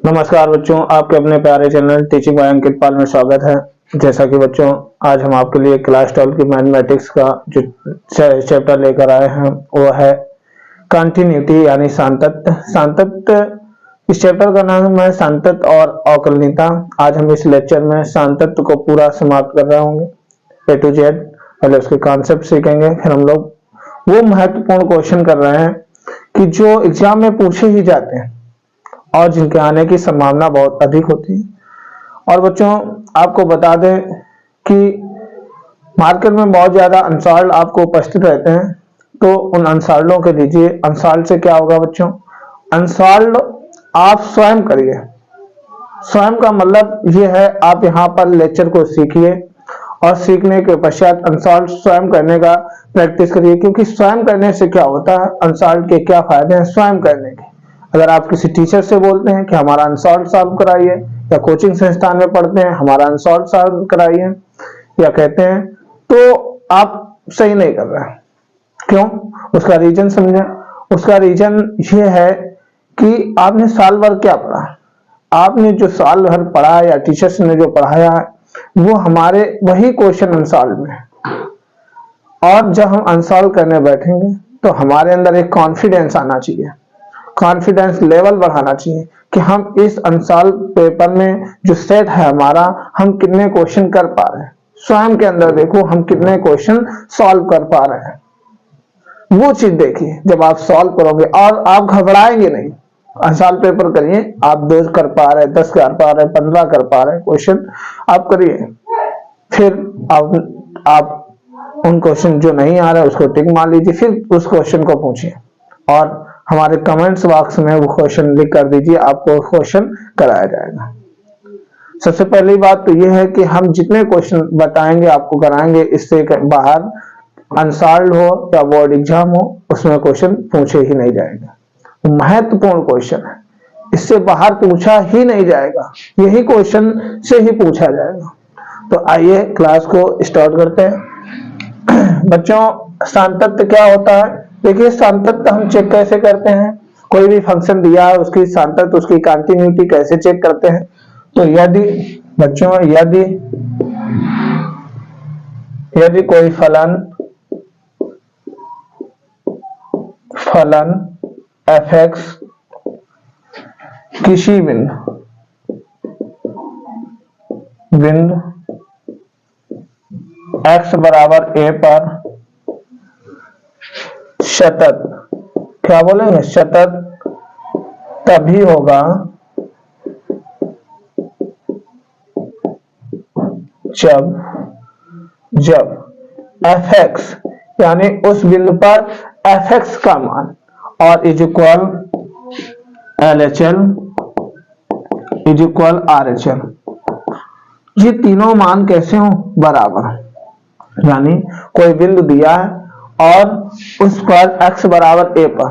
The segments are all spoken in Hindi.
नमस्कार बच्चों, आपके अपने प्यारे चैनल टीचिंग बाय अंकित पाल में स्वागत है। जैसा कि बच्चों आज हम आपके लिए क्लास 12 की मैथमेटिक्स का जो चैप्टर लेकर आए हैं वो है कंटिन्यूटी यानी सातत्य। इस चैप्टर का नाम है सातत्य और अवकलनीयता। आज हम इस लेक्चर में सातत्य को पूरा समाप्त कर रहे होंगे A to Z। पहले उसके कॉन्सेप्ट सीखेंगे, फिर हम लोग वो महत्वपूर्ण क्वेश्चन कर रहे हैं कि जो एग्जाम में पूछे ही जाते हैं और जिनके आने की संभावना बहुत अधिक होती है। और बच्चों आपको बता दें कि मार्केट में बहुत ज्यादा अनसॉल्व आपको उपस्थित रहते हैं, तो उन अनसॉल्वों के लीजिए। अनसॉल्व से क्या होगा बच्चों? अनसॉल्व आप स्वयं करिए। स्वयं का मतलब ये है आप यहाँ पर लेक्चर को सीखिए और सीखने के पश्चात अनसॉल्व स्वयं करने का प्रैक्टिस करिए, क्योंकि स्वयं करने से क्या होता है, अनसॉल्व के क्या फायदे हैं स्वयं करने के। अगर आप किसी टीचर से बोलते हैं कि हमारा अनसॉल्व सॉल्व कराइए, या कोचिंग संस्थान में पढ़ते हैं हमारा अनसॉल्व सॉल्व कराइए, या कहते हैं, तो आप सही नहीं कर रहे हैं। क्यों? उसका रीजन समझे। उसका रीजन ये है कि आपने साल भर क्या पढ़ा। आपने जो साल भर पढ़ा या टीचर्स ने जो पढ़ाया है वो हमारे वही क्वेश्चन अनसॉल्व में है। और जब हम अनसॉल्व करने बैठेंगे तो हमारे अंदर एक कॉन्फिडेंस आना चाहिए, कॉन्फिडेंस लेवल बढ़ाना चाहिए कि हम इस अनसॉल्व पेपर में जो सेट है हमारा, हम कितने क्वेश्चन कर पा रहे हैं। स्वयं के अंदर देखो हम कितने क्वेश्चन सॉल्व कर पा रहे हैं, वो चीज देखिए। जब आप सॉल्व करोगे और आप घबराएंगे नहीं, अनसॉल्व पेपर करिए। आप 2 कर पा रहे, 10 कर पा रहे, 15 कर पा रहे क्वेश्चन आप करिए। फिर आप उन क्वेश्चन जो नहीं आ रहे उसको टिक मार लीजिए, फिर उस क्वेश्चन को पूछिए और हमारे कमेंट्स बॉक्स में वो क्वेश्चन लिख कर दीजिए, आपको क्वेश्चन कराया जाएगा। सबसे पहली बात तो ये है कि हम जितने क्वेश्चन बताएंगे आपको कराएंगे, इससे बाहर अनसॉल्व हो या बोर्ड एग्जाम हो उसमें क्वेश्चन पूछे ही नहीं जाएगा। महत्वपूर्ण क्वेश्चन है, इससे बाहर पूछा ही नहीं जाएगा, यही क्वेश्चन से ही पूछा जाएगा। तो आइए क्लास को स्टार्ट करते हैं। बच्चों सातत्य क्या होता है? देखिए सातत्य हम चेक कैसे करते हैं। कोई भी फंक्शन दिया है उसकी सातत्य, उसकी कंटिन्यूटी कैसे चेक करते हैं? तो यदि बच्चों यदि कोई फलन f(x) किसी बिंदु x बराबर a पर सतत, क्या बोलेंगे, सतत तभी होगा जब f(x) यानी उस बिंदु पर f(x) का मान और is equal LHL is equal RHL, ये तीनों मान कैसे हो? बराबर। यानी कोई बिंदु दिया है और उस पर x बराबर a पर,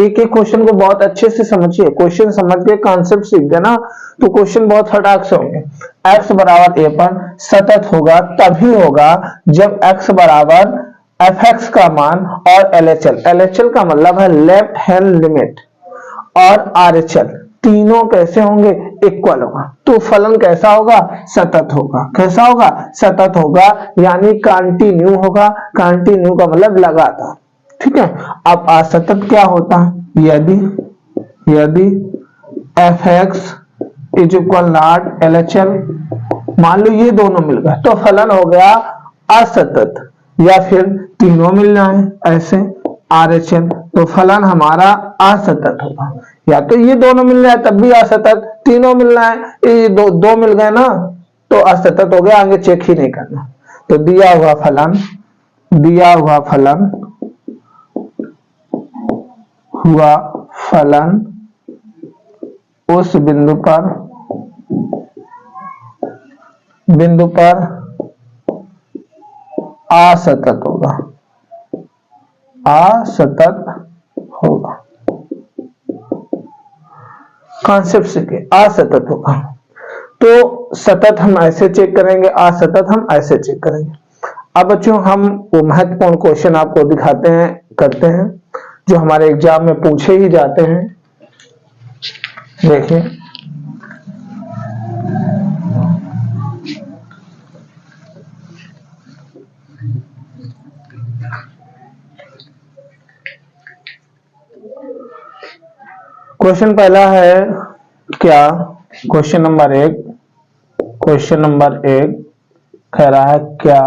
एक एक क्वेश्चन को बहुत अच्छे से समझिए। क्वेश्चन समझ के कॉन्सेप्ट सीख गए ना तो क्वेश्चन बहुत फटाक से होंगे। x बराबर a पर सतत होगा तभी होगा जब x बराबर f(x) का मान और LHL का मतलब है लेफ्ट हैंड लिमिट और RHL तीनों कैसे होंगे? इक्वल होगा। तो फलन कैसा होगा? सतत होगा। कैसा होगा? सतत होगा, यानी कंटिन्यू होगा। कंटिन्यू का मतलब लगातार। ठीक है। अब असतत क्या होता है? यदि f(x) is equal not LHL, मान लो ये दोनों मिल गए तो फलन हो गया असतत, या फिर तीनों मिल जाए ऐसे RHL तो फलन हमारा असतत होगा। या तो ये दोनों मिल जाए तब भी असतत, तीनों मिल रहा है, ये दो मिल गए ना तो असतत हो गया, आगे चेक ही नहीं करना। तो दिया हुआ फलन उस बिंदु पर असतत होगा। कॉन्सेप्ट सीखे, असतत होगा। तो सतत हम ऐसे चेक करेंगे, असतत हम ऐसे चेक करेंगे। अब बच्चों हम वो महत्वपूर्ण क्वेश्चन आपको दिखाते हैं, करते हैं, जो हमारे एग्जाम में पूछे ही जाते हैं। देखिए क्वेश्चन पहला है क्या, क्वेश्चन नंबर 1 कह रहा है क्या,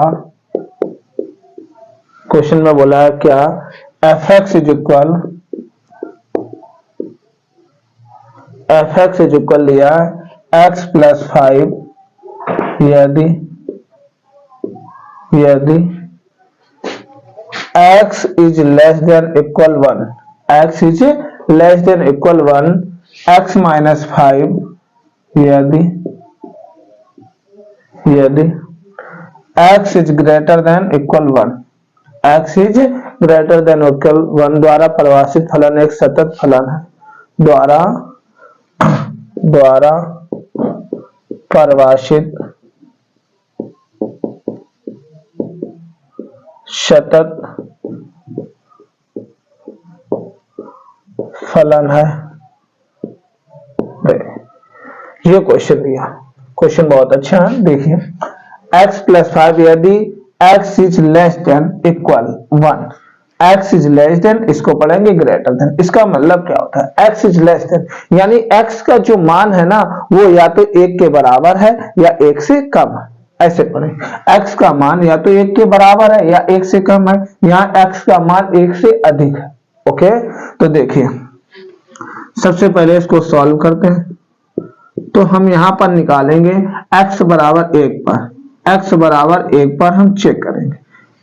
क्वेश्चन में बोला है क्या fx इज इक्वल लिया x प्लस 5 यदि x is less than equal 1, x is less than equal 1, x minus 5 यदि x is greater than equal 1, x is greater than equal 1 द्वारा परिभाषित फलन एक सतत फलन है, द्वारा परिभाषित सतत फलन है। ये क्वेश्चन दिया, क्वेश्चन बहुत अच्छा है। देखिए x प्लस 5 यदि x is less than equal 1, x is less then, इसको पढ़ेंगे ग्रेटर देन। इसका मतलब क्या होता है, x इज लेस देन यानी x का जो मान है ना वो या तो 1 के बराबर है या 1 से कम है, ऐसे पढ़ें। x का मान या तो 1 के बराबर है या 1 से कम है, यहाँ x का मान 1 से अधिक है। ओके, तो देखिए सबसे पहले इसको सॉल्व करते हैं। तो हम यहां पर निकालेंगे x बराबर 1 पर, x बराबर 1 पर हम चेक करेंगे,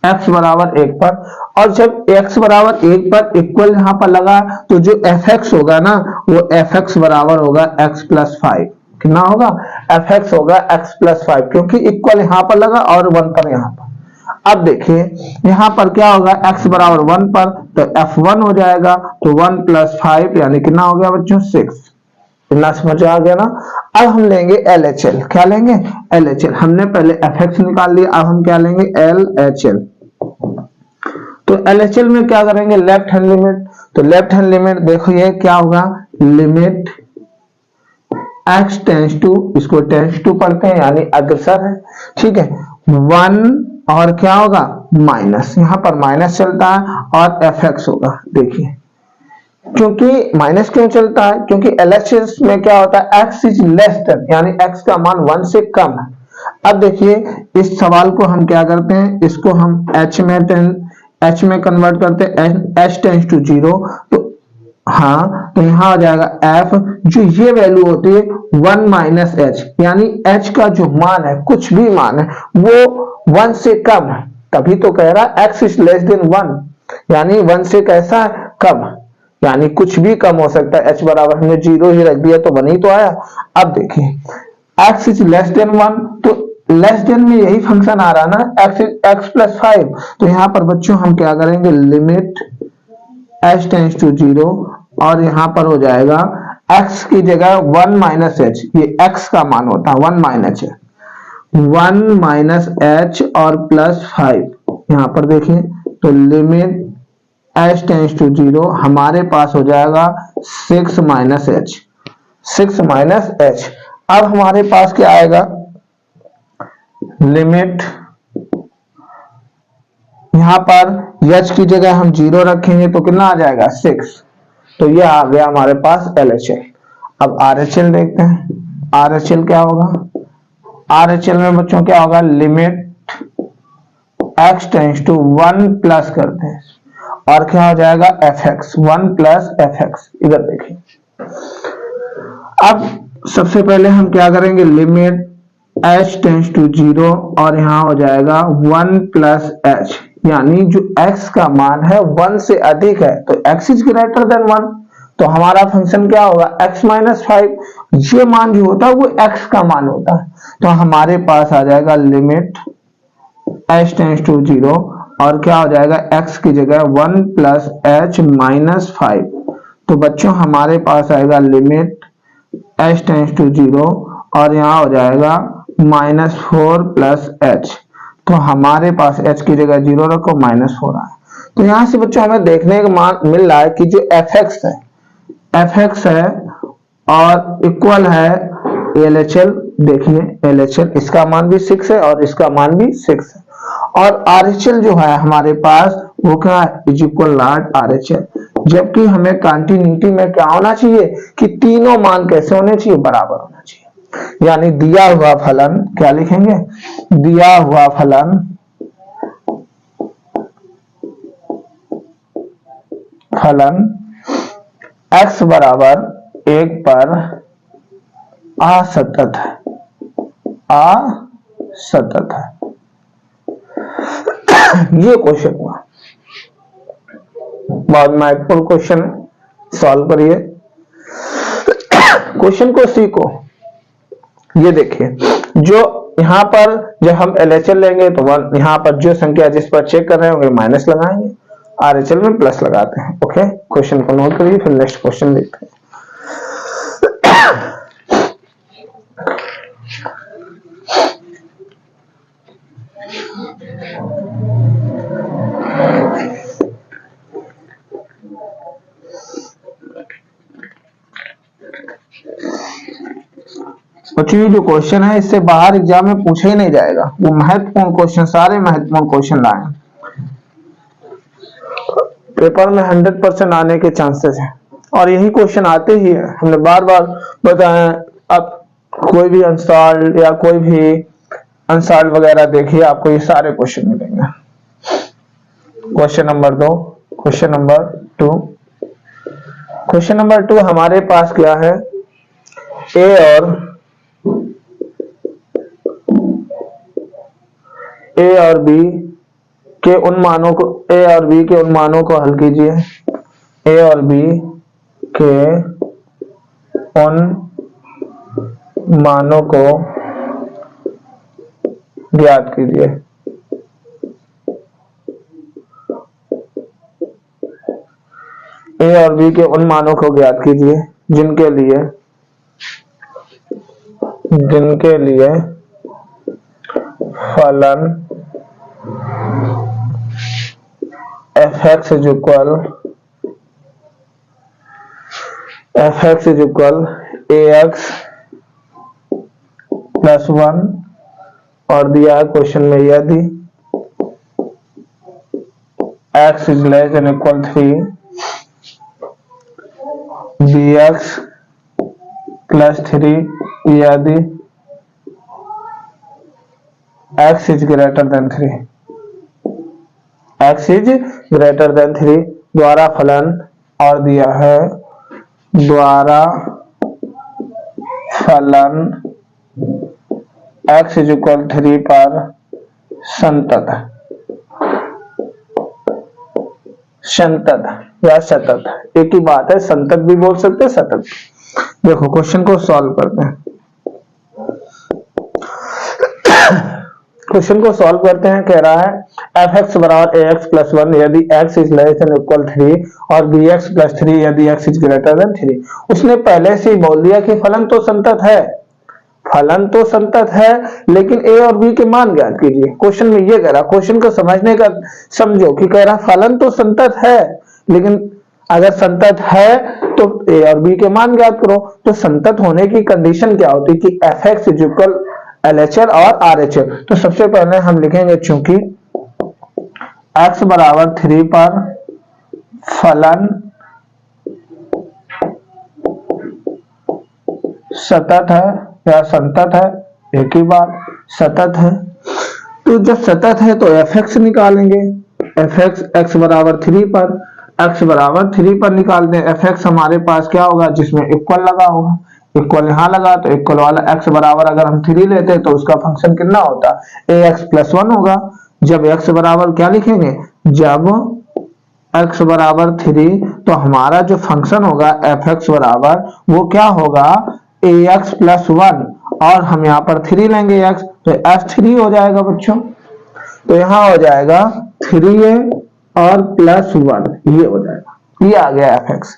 x बराबर 1 पर, और जब x बराबर 1 पर इक्वल यहां पर लगा तो जो fx होगा ना वो fx बराबर होगा x प्लस 5। कितना होगा, fx होगा x प्लस 5, क्योंकि इक्वल यहां पर लगा और 1 पर यहां पर। अब देखिए यहां पर क्या होगा, x बराबर 1 पर तो f1 हो जाएगा, तो 1 प्लस 5 यानी कितना हो गया बच्चों 6। इतना समझ आ गया ना। अब हम लेंगे LHL, क्या लेंगे LHL, हमने पहले fx निकाल लिया, अब हम क्या लेंगे LHL। तो LHL में क्या करेंगे, लेफ्ट हैंड लिमिट, तो लेफ्ट हैंड लिमिट देखो ये क्या होगा, लिमिट x टेंस टू, इसको टेंस टू पढ़ते हैं यानी अग्रसर है, ठीक है, 1 और क्या होगा माइनस, यहां पर माइनस चलता है और fx होगा। देखिए क्योंकि माइनस क्यों चलता है, क्योंकि LHS में क्या होता है, x इज लेस देन यानी x का मान 1 से कम है। अब देखिए इस सवाल को हम क्या करते हैं, इसको हम h में कन्वर्ट करते हैं, h टेंस टू 0, तो हाँ तो यहाँ आ जाएगा f, जो ये वैल्यू होती है 1 माइनस h, यानी h का जो मान है, कुछ भी मान है वो 1 से कम है, तभी तो कह रहा है x इज लेस देन 1, यानी 1 से कैसा है कम, यानी कुछ भी कम हो सकता है। h बराबर हमने 0 ही रख दिया तो 1 ही तो आया। अब देखिए x इज लेस देन 1, तो लेस देन में यही फंक्शन आ रहा ना, x प्लस 5, तो यहाँ पर बच्चों हम क्या करेंगे, लिमिट h टेंस टू 0, और यहाँ पर हो जाएगा x की जगह 1 माइनस h, ये x का मान होता है 1 माइनस h, 1 माइनस h और प्लस 5, यहाँ पर देखिए तो लिमिट h टेंस टू 0 हमारे पास हो जाएगा 6 माइनस h, 6 माइनस h। अब हमारे पास क्या आएगा, लिमिट यहां पर h की जगह हम 0 रखेंगे तो कितना आ जाएगा 6, तो ये आ गया हमारे पास LHL। अब RHL देखते हैं, RHL क्या होगा, RHL में बच्चों क्या होगा, limit x tends to 1 plus करते हैं और क्या हो जाएगा fx, 1 प्लस fx। इधर देखिए अब सबसे पहले हम क्या करेंगे, लिमिट h टेंस टू 0 और यहां हो जाएगा 1 प्लस h, यानी जो x का मान है 1 से अधिक है, तो x इज ग्रेटर देन 1, तो हमारा फंक्शन क्या होगा x माइनस 5, ये मान जो होता है वो x का मान होता है, तो हमारे पास आ जाएगा लिमिट h टेंस टू 0 और क्या हो जाएगा x की जगह 1 प्लस h माइनस 5, तो बच्चों हमारे पास आएगा लिमिट h टेंस टू 0 और यहाँ हो जाएगा -4 प्लस h, तो हमारे पास h की जगह 0 रखो -4 आए। तो यहाँ से बच्चों हमें देखने को मिल रहा है कि जो fx है और इक्वल है LHL, देखिए LHL इसका मान भी 6 है और इसका मान भी 6 है, और RHL जो है हमारे पास वो क्या है, इज इक्वल नॉट RHL, जबकि हमें कंटिन्यूटी में क्या होना चाहिए कि तीनों मान कैसे होने चाहिए, बराबर होना चाहिए। यानी दिया हुआ फलन क्या लिखेंगे, दिया हुआ फलन x बराबर 1 पर असतत है, असतत है। ये क्वेश्चन हुआ, बहुत महत्वपूर्ण क्वेश्चन है, सॉल्व करिए। क्वेश्चन को सीखो। ये देखिए, जो यहां पर जब हम LHL लेंगे तो यहां पर जो संख्या जिस पर चेक कर रहे हैं माइनस लगाएंगे, RHL में प्लस लगाते हैं। ओके, क्वेश्चन को नोट करिए, फिर नेक्स्ट क्वेश्चन देखते हैं। बच्चों ये जो क्वेश्चन है इससे बाहर एग्जाम में पूछा ही नहीं जाएगा, वो महत्वपूर्ण क्वेश्चन, सारे महत्वपूर्ण क्वेश्चन लाए पेपर में 100% आने के चांसेस हैं, और यही क्वेश्चन आते ही है। हमने बार बार बताया, अब कोई भी अनसॉल्व या कोई भी अनसॉल्व वगैरह देखिए, आपको ये सारे क्वेश्चन मिलेंगे। Question number 2, question number 2, question number 2 हमारे पास क्या है, ए और बी के उन मानों को, ए और बी के उन मानों को हल कीजिए। ए और बी के उन मानों को ज्ञात कीजिए। ए और बी के उन मानों को ज्ञात कीजिए जिनके लिए फलन f(x) is equal ax plus 1 और दिया है क्वेश्चन में, यदि x is less than equal 3 bx plus 3 यदि x is greater than 3, x is greater than 3 द्वारा फलन, और दिया है द्वारा फलन x is equal 3 पर संतत या सतत, एक ही बात है, संतत भी बोल सकते हैं, सतत। देखो क्वेश्चन को सॉल्व करते हैं। क्वेश्चन को सॉल्व करते हैं, कह रहा है f(x) बराबर ax प्लस 1 यदि x is less than equal 3 और bx प्लस 3 यदि x इज ग्रेटर देन 3। उसने पहले से ही बोल दिया कि फलन तो संतत है, फलन तो संतत है, लेकिन a और b के मान ज्ञात कीजिए। क्वेश्चन में ये कह रहा, क्वेश्चन को समझने का समझो कि कह रहा फलन तो संतत है, लेकिन अगर संतत है तो a और b के मान ज्ञात करो। तो संतत होने की कंडीशन क्या होती है कि f(x) इज इक्वल LHL और RHL। तो सबसे पहले हम लिखेंगे चूंकि x बराबर 3 पर फलन सतत है या संतत है, एक ही बात, सतत है। तो जब सतत है तो f(x) निकालेंगे, f(x) x बराबर 3 पर, x बराबर 3 पर निकाल दें। f(x) हमारे पास क्या होगा, जिसमें इक्वल लगा होगा, इक्वल यहां लगा तो इक्वल वाला x बराबर अगर हम 3 लेते तो उसका फंक्शन कितना होता, ax प्लस 1 होगा। जब x बराबर क्या लिखेंगे, जब x बराबर 3 तो हमारा जो फंक्शन होगा f(x) बराबर वो क्या होगा, ax प्लस 1, और हम यहाँ पर 3 लेंगे x, तो f3 हो जाएगा बच्चों। तो यहाँ हो जाएगा 3a और प्लस 1, ये हो जाएगा, ये आ गया f(x).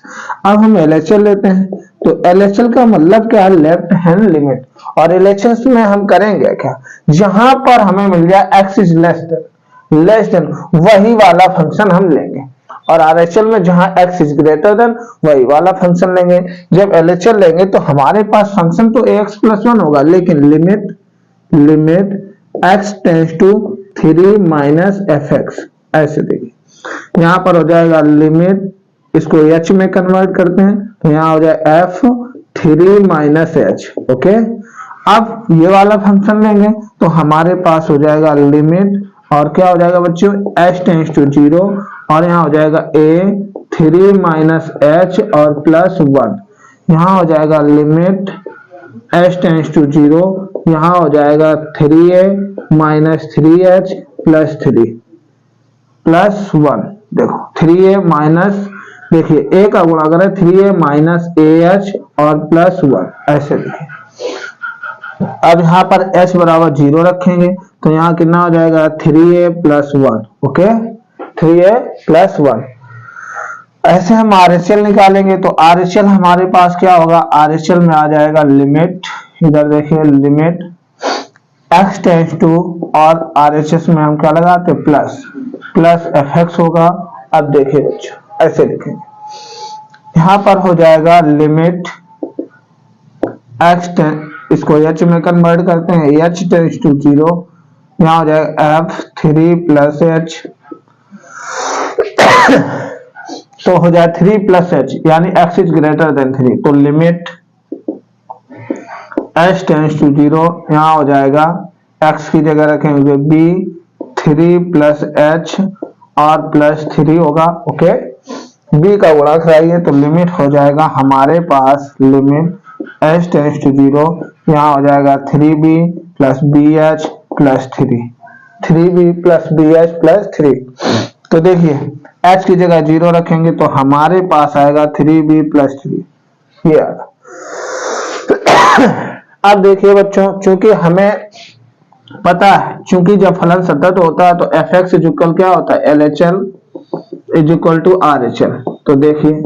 अब हम LHL लेते हैं, तो LHL का मतलब क्या है, लेफ्ट हैंड लिमिट। और LHS में हम करेंगे क्या, जहां पर हमें मिल जाए x इज लेस देन वही वाला फंक्शन हम लेंगे, और RHL में जहां x इज ग्रेटर देन वही वाला फंक्शन लेंगे। जब LHL लेंगे तो हमारे पास फंक्शन तो ax प्लस 1 होगा, लेकिन limit x tends to 3 minus f(x), ऐसे देखिए, यहां पर हो जाएगा लिमिट इसको h में कन्वर्ट करते हैं तो यहाँ हो जाए f3 माइनस h। ओके, अब ये वाला फंक्शन लेंगे तो हमारे पास हो जाएगा लिमिट, और क्या हो जाएगा बच्चों, h टेंड्स टू 0, और यहाँ हो जाएगा a3 माइनस h और प्लस 1, यहाँ हो जाएगा लिमिट h टेंड्स टू 0, यहाँ हो जाएगा 3a minus 3h plus 3 plus 1। देखो 3a माइनस, देखिए a का गुणा करें 3a माइनस ah और प्लस 1, ऐसे लिखे। अब यहाँ पर h बराबर 0 रखेंगे तो यहाँ कितना हो जाएगा 3a plus 1। Okay, 3a plus 1। ऐसे हम RHL निकालेंगे तो RHL हमारे पास क्या होगा, RHL में आ जाएगा लिमिट, इधर देखिए लिमिट x टेंड्स टू, और RHS में हम क्या लगाते हैं प्लस fx होगा। अब देखिए बच्चों ऐसे लिखेंगे, यहाँ पर हो जाएगा लिमिट x, इसको h में कन्वर्ट करते हैं, h टेंड्स टू 0, यहाँ हो जाएगा f3 प्लस h, तो हो जाए 3 प्लस h, यानी x इज ग्रेटर देन 3, तो लिमिट h टेंड्स टू 0, यहाँ हो जाएगा x की जगह रखेंगे b3 प्लस h और प्लस 3 होगा। ओके, b का गुणा कराइए तो लिमिट हो जाएगा हमारे पास लिमिट h टेंड्स टू 0, यहाँ हो जाएगा 3b plus bh plus 3, 3b plus bh plus 3। तो देखिए h की जगह 0 रखेंगे तो हमारे पास आएगा 3b प्लस 3, ये आएगा। अब देखिए बच्चों, चूंकि हमें पता है, चूंकि जब फलन सतत होता है तो fx इक्वल क्या होता है, LHL is equal to RHL। तो देखिए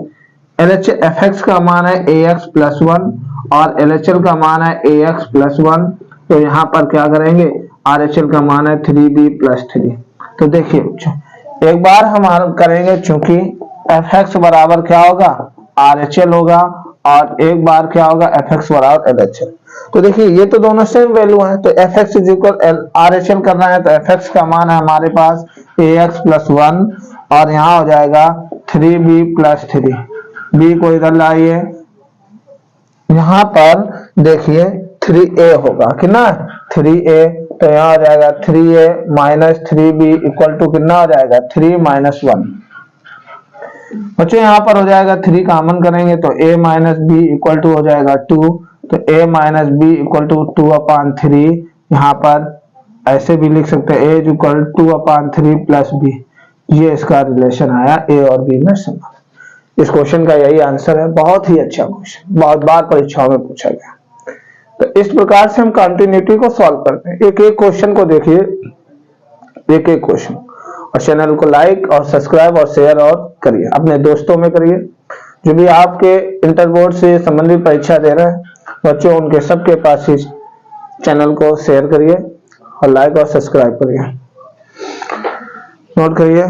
fx का मान है ax प्लस 1 और LHL का मान है ax प्लस 1, तो यहाँ पर क्या करेंगे, RHL का मान है 3b प्लस 3। तो देखिए बच्चों एक बार हम करेंगे, चूंकि fx बराबर क्या होगा, RHL होगा, और एक बार क्या होगा, fx बराबर LHL। तो देखिए ये तो दोनों सेम वैल्यू है, तो fx इज इक्वल RHL करना है तो fx का मान है हमारे पास ax प्लस 1, और यहाँ हो जाएगा 3b प्लस 3, b को इधर लाइए, यहाँ पर देखिए 3a होगा कितना, 3a, तो यहाँ हो जाएगा 3a minus 3b equal to कितना हो जाएगा 3 माइनस 1। बच्चों यहाँ पर हो जाएगा 3 कॉमन करेंगे तो a minus b equal to हो जाएगा 2, तो a minus b equal to 2/3, यहाँ पर ऐसे भी लिख सकते हैं a is equal 2/3 plus b, ये इसका रिलेशन आया a और b में समान। इस क्वेश्चन का यही आंसर है, बहुत ही अच्छा क्वेश्चन, बहुत बार परीक्षाओं में पूछा गया। तो इस प्रकार से हम कंटिन्यूटी को सॉल्व करते हैं, एक एक क्वेश्चन को देखिए, एक एक क्वेश्चन, और चैनल को लाइक और सब्सक्राइब और शेयर और करिए, अपने दोस्तों में करिए, जो भी आपके इंटर बोर्ड से संबंधित परीक्षा दे रहे हैं बच्चों, उनके सबके पास इस चैनल को शेयर करिए और लाइक और सब्सक्राइब करिए। नोट करिए,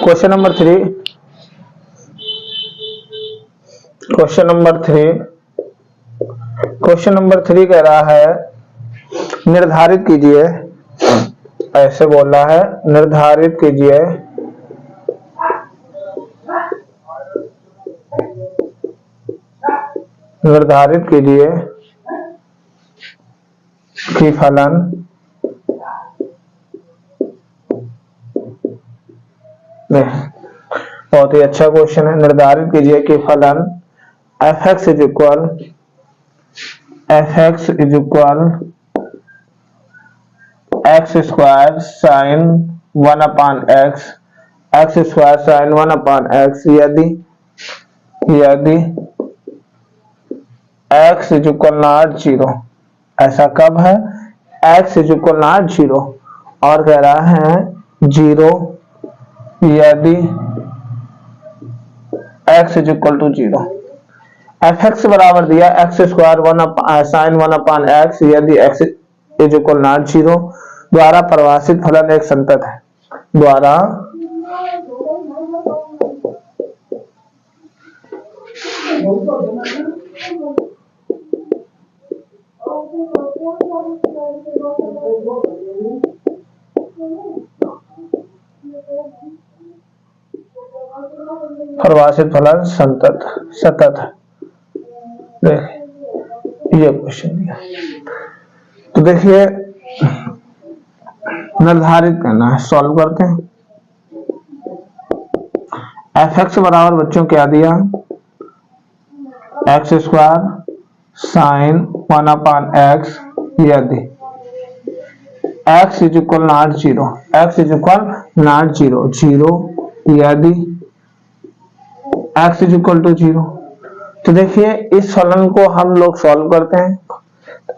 क्वेश्चन नंबर 3, क्वेश्चन नंबर 3 कह रहा है निर्धारित कीजिए, ऐसे बोल रहा है निर्धारित कीजिए कि फलन बहुत ही अच्छा क्वेश्चन है। निर्धारित कीजिए कि फलन fx is equal x square sine 1/x, x square sine 1/x यदि x इज इक्वल नॉट 0, ऐसा कब है? x इज इक्वल नॉट 0 और कह रहा है 0 यदि x is equal to 0। fx बराबर दिया x स्क्वायर साइन 1/x यदि x इज इक्वल नॉट 0 द्वारा परिभाषित फलन एक संतत है। द्वारा परिभाषित फलन सतत है। ये क्वेश्चन दिया तो देखिए निर्धारित करना है, सॉल्व करते हैं। fx बराबर बच्चों क्या दिया? x स्क्वायर साइन 1/x यदि x is equal not 0, x is equal not 0 यदि x इज इक्वल टू 0। तो देखिए इस फलन को हम लोग सॉल्व करते हैं।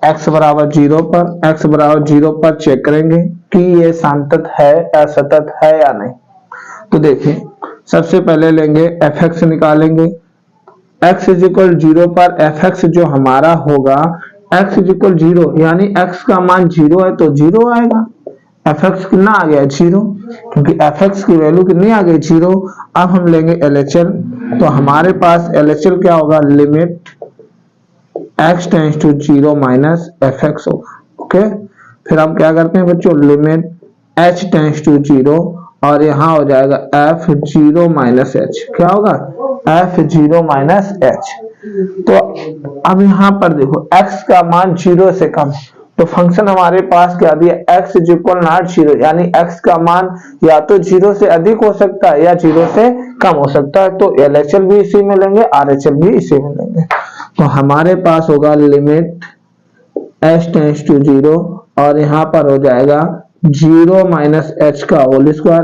x बराबर 0 पर चेक करेंगे कि ये संतत है या सतत है या नहीं। तो देखिए सबसे पहले लेंगे fx निकालेंगे। x इज इक्वल 0 पर fx जो हमारा होगा x इज इक्वल 0 यानी x का मान 0 है तो 0 आएगा। fx कितना आ गया? 0 क्योंकि fx की वैल्यू कितनी आ गई? 0। अब हम लेंगे LHL तो हमारे पास LHL क्या होगा? Limit x tends to 0 minus fx होगा। ओके फिर हम क्या करते हैं बच्चों? लिमिट h टेंड्स टू 0 और यहाँ हो जाएगा f0 माइनस h। क्या होगा? f0 minus h। तो अब यहाँ पर देखो x का मान 0 से कम है तो फंक्शन हमारे पास क्या दिया? x इज इक्वल नॉट 0 यानी x का मान या तो 0 से अधिक हो सकता है या 0 से कम हो सकता है। तो LHL भी इसी में लेंगे, RHL भी इसी में लेंगे। तो हमारे पास होगा लिमिट h टेंड्स टू 0 और यहाँ पर हो जाएगा 0 माइनस h का होल स्क्वायर,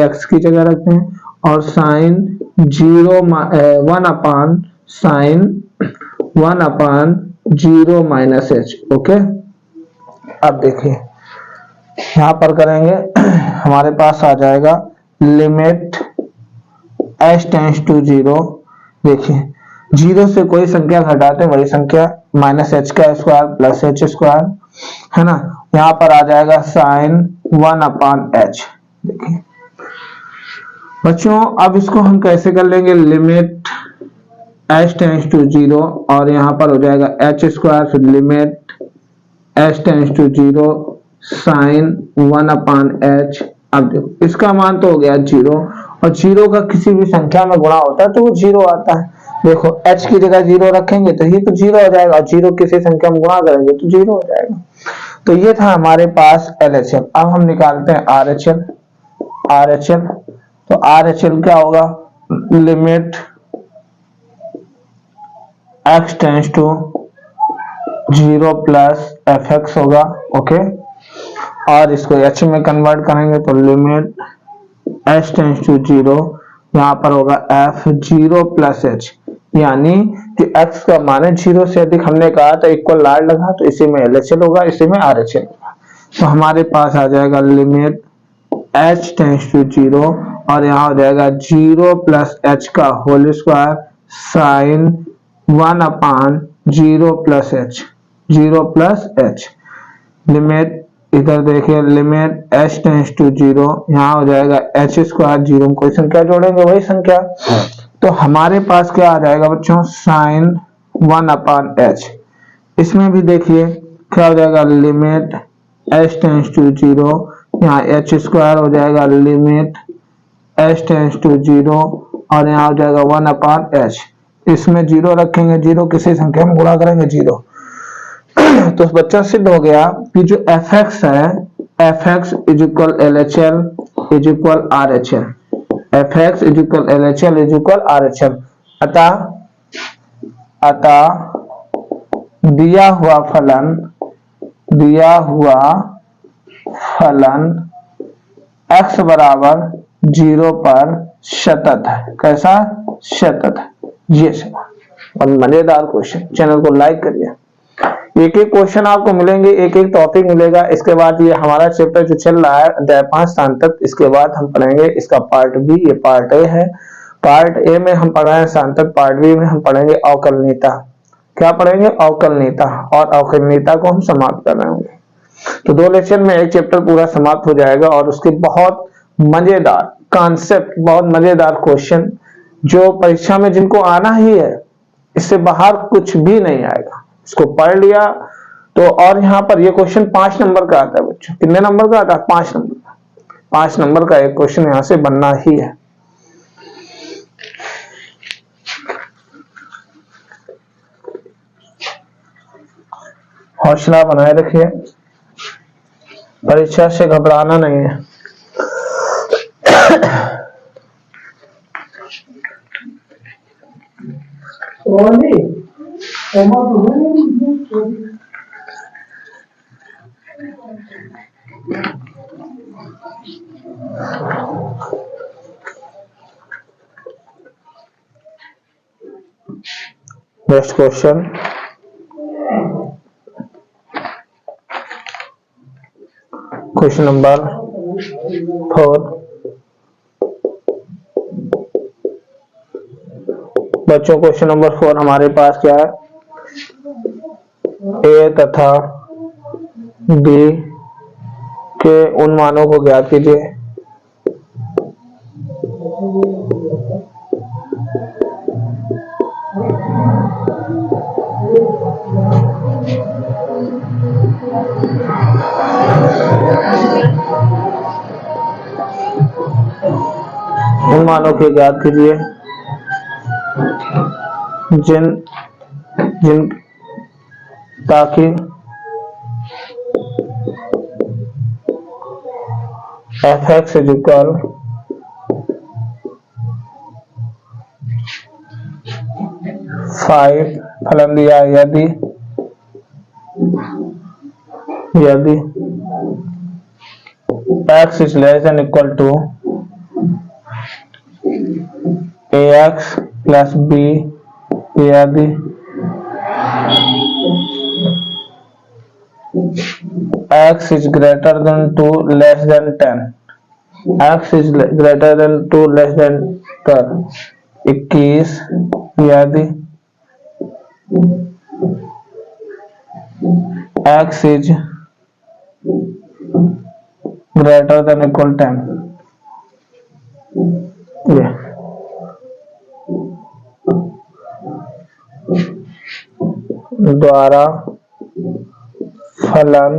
x की जगह रखते हैं और साइन 1/0 माइनस h। ओके अब देखिए यहाँ पर करेंगे हमारे पास आ जाएगा लिमिट h टेंड्स टू 0। देखिए 0 से कोई संख्या घटाते हैं वही संख्या माइनस h का स्क्वायर प्लस h स्क्वायर है ना। यहाँ पर आ जाएगा साइन 1/h। देखिए बच्चों अब इसको हम कैसे कर लेंगे? लिमिट h टेंड्स टू 0 और यहाँ पर हो जाएगा h स्क्वायर फिर limit h tends to 0 sine 1/h। अब देखो इसका मान तो हो गया 0 और 0 का किसी भी संख्या में गुणा होता है तो वो 0 आता है। देखो h की जगह 0 रखेंगे तो ये तो 0 हो जाएगा और 0 किसी संख्या में गुणा करेंगे तो 0 हो जाएगा। तो ये था हमारे पास LHL। अब हम निकालते हैं RHL। तो RHL क्या होगा? Limit x tends to 0 plus fx होगा। ओके और इसको h में कन्वर्ट करेंगे तो लिमिट h टेंड्स टू 0 यहाँ पर होगा f0 प्लस h यानी कि x का मान है 0 से अधिक। हमने कहा था इक्वल लाड लगा तो इसी में LHL होगा इसी में RHL होगा। तो हमारे पास आ जाएगा लिमिट h टेंड्स टू 0 और यहाँ हो जाएगा 0 प्लस h का whole square sine 1/0 plus h। Limit इधर देखिए लिमिट h टेंड्स टू 0 यहाँ हो जाएगा h स्क्वायर 0 कोई संख्या जोड़ेंगे वही संख्या। तो हमारे पास क्या आ जाएगा बच्चों? Sign 1/h। इसमें भी देखिए क्या हो जाएगा? लिमिट h टेंड्स टू 0 यहाँ h स्क्वायर हो जाएगा लिमिट h टेंड्स टू 0 और यहाँ हो जाएगा 1/h। इसमें 0 रखेंगे, 0 किसी संख्या में गुणा करेंगे 0। तो बच्चा सिद्ध हो गया कि जो fx है fx is equal LHL is equal RHL। fx is equal LHL is equal RHL। अतः दिया हुआ फलन x बराबर 0 पर सतत है। कैसा? सतत है। ये सवाल और मजेदार क्वेश्चन। चैनल को लाइक करिए। एक एक क्वेश्चन आपको मिलेंगे, एक एक टॉपिक मिलेगा। इसके बाद ये हमारा चैप्टर जो चल रहा है अध्याय 5 सांतक, इसके बाद हम पढ़ेंगे इसका पार्ट बी, ये पार्ट ए है। पार्ट ए में हम पढ़ रहे हैं सांतक, पार्ट बी में हम पढ़ेंगे अवकलनीयता। क्या पढ़ेंगे? अवकलनीयता, और अवकलनीयता को हम समाप्त कर रहे होंगे। तो 2 लेक्चर में एक चैप्टर पूरा समाप्त हो जाएगा और उसके बहुत मजेदार कॉन्सेप्ट, बहुत मजेदार क्वेश्चन जो परीक्षा में जिनको आना ही है, इससे बाहर कुछ भी नहीं आएगा। इसको पढ़ लिया तो, और यहाँ पर ये क्वेश्चन 5 नंबर का आता है बच्चों। कितने नंबर का आता है? 5 नंबर का। 5 नंबर का एक क्वेश्चन यहाँ से बनना ही है। हौसला बनाए रखिए, परीक्षा से घबराना नहीं है। Next question, question number 4। बच्चों क्वेश्चन नंबर 4 हमारे पास क्या है? ए तथा बी के उन मानों को ज्ञात कीजिए उन मानों को ज्ञात कीजिए जिन ताकि f(x) इज इक्वल 5 फलन दिया यदि x is less than equal to ax plus b, यदि x is greater than 2 less than 10, x is greater than 2 less than 10, 21, यदि x is greater than equal 10। ये द्वारा फलन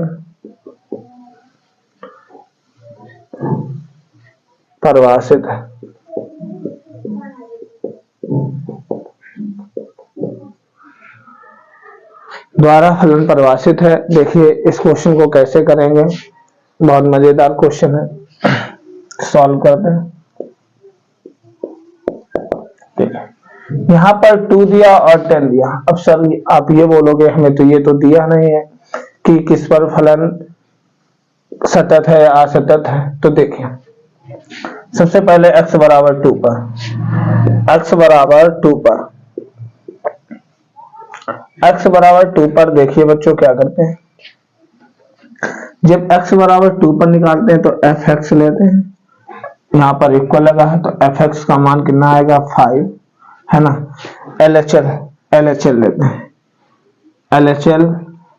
परिभाषित है। द्वारा फलन परिभाषित है। देखिए इस क्वेश्चन को कैसे करेंगे, बहुत मजेदार क्वेश्चन है, सॉल्व करते हैं। यहाँ पर 2 दिया और 10 दिया। अब सर आप ये बोलोगे हमें तो ये तो दिया नहीं है कि किस पर फलन सतत है या असतत है। तो देखिए सबसे पहले x बराबर 2 पर, x बराबर 2 पर, x बराबर 2 पर देखिए बच्चों क्या करते हैं, जब x बराबर 2 पर निकालते हैं तो f(x) लेते हैं, यहाँ पर इक्वल लगा है तो f(x) का मान कितना आएगा? 5 है ना। LHL लेते हैं। LHL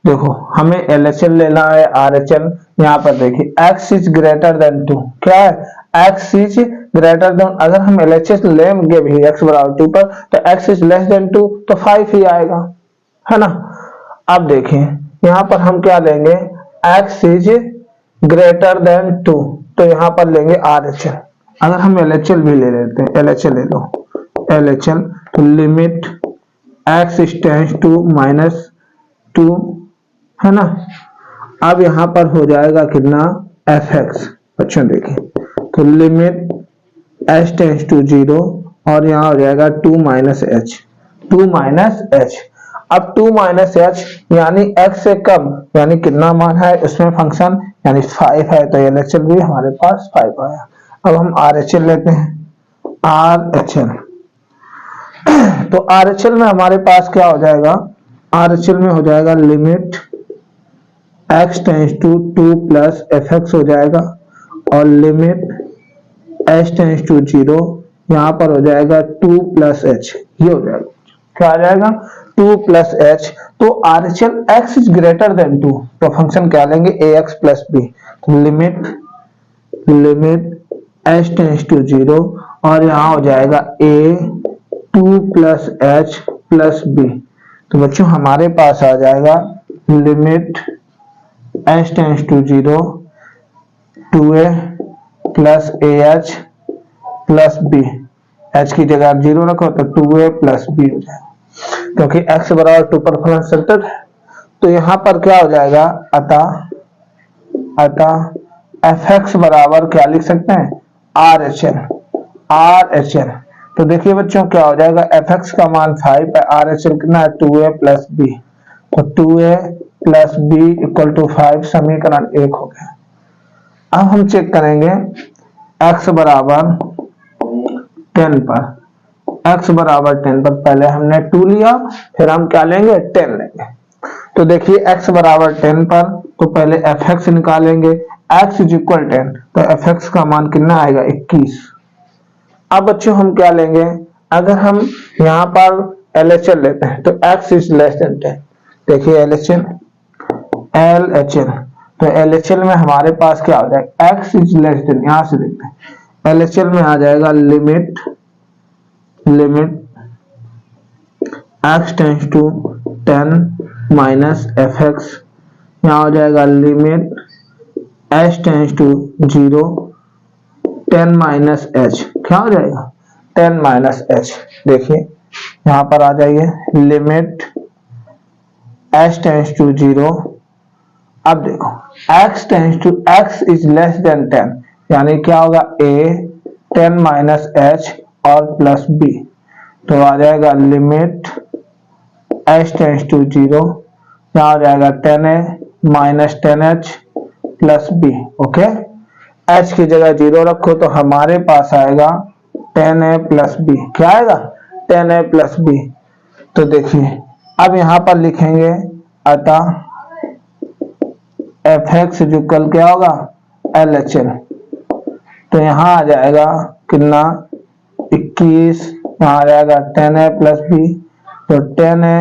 देखो हमें LHL लेना है RHL। यहाँ पर देखिए x इज ग्रेटर देन 2, क्या है? x इज ग्रेटर देन, अगर हम LHS लेंगे भी x बराबर 2 पर तो x इज लेस देन 2 तो 5 ही आएगा, है ना। अब देखिए यहाँ पर हम क्या लेंगे? x इज ग्रेटर देन 2 तो यहाँ पर लेंगे RHL। अगर हम LHL भी ले लेते हैं, LHL ले लो, LHL तो लिमिट x टेंड्स टू -2 है ना। अब यहाँ पर हो जाएगा कितना? f(x) बच्चों देखिए तो लिमिट h टेंड्स टू 0 और यहाँ हो जाएगा 2 h। अब 2 h यानी x से कम, यानी कितना मान है उसमें फंक्शन, यानी 5 है, तो LHL भी हमारे पास 5 आया। अब हम RHL लेते हैं, RHL तो RHL में हमारे पास क्या हो जाएगा? RHL में हो जाएगा limit x tends to 2 plus f x हो जाएगा और लिमिट h टेंस टू 0 यहाँ पर हो जाएगा 2 प्लस एच, ये हो जाएगा क्या आ जाएगा 2 प्लस एच। तो RHL x is greater than 2 तो फंक्शन क्या लेंगे ax प्लस बी, तो लिमिट h टेंस टू 0 और यहाँ हो जाएगा a 2 plus h plus b. तो बच्चों हमारे पास आ जाएगा limit h tends to 0 2a plus AH plus b, h की जगह आप 0 रखो तो 2a प्लस b हो जाएगा क्योंकि x बराबर 2 पर फलन सेंटर है। तो यहाँ पर क्या हो जाएगा अतः fx बराबर क्या लिख सकते हैं RHL। तो देखिए बच्चों क्या हो जाएगा fx का मान 5 है, RHL कितना है 2a प्लस बी, तो 2a plus B equal to 5 समीकरण 1 हो गया। अब हम चेक करेंगे x बराबर 10 पर, x बराबर 10 पर पहले हमने 2 लिया फिर हम क्या लेंगे 10 लेंगे। तो देखिए x बराबर 10 पर तो पहले fx निकालेंगे, x इज इक्वल 10 तो fx का मान कितना आएगा 21। अब बच्चों हम क्या लेंगे, अगर हम यहाँ पर LHL लेते हैं तो x इज लेस देन 10, देखिए LHL तो LHL में हमारे पास क्या हो जाएगा x इज लेस देन, यहां से देखते हैं LHL में आ जाएगा limit x tends to 10 minus fx, यहाँ हो जाएगा limit h tends to 0 10 minus h, क्या हो जाएगा 10 माइनस h। देखिए यहाँ पर आ जाइए लिमिट h टेंस टू 0, अब देखो x इज लेस देन 10 यानी क्या होगा a 10 माइनस h और प्लस b, तो आ जाएगा लिमिट h टेंस टू 0, यहाँ हो जाएगा 10a minus 10h plus b। Okay, h की जगह 0 रखो तो हमारे पास आएगा 10a प्लस b, क्या आएगा 10a प्लस b। तो देखिए अब यहाँ पर लिखेंगे अतः fx इक्वल क्या होगा LHL, तो यहाँ आ जाएगा कितना 21, यहाँ आ जाएगा 10a प्लस b, तो 10a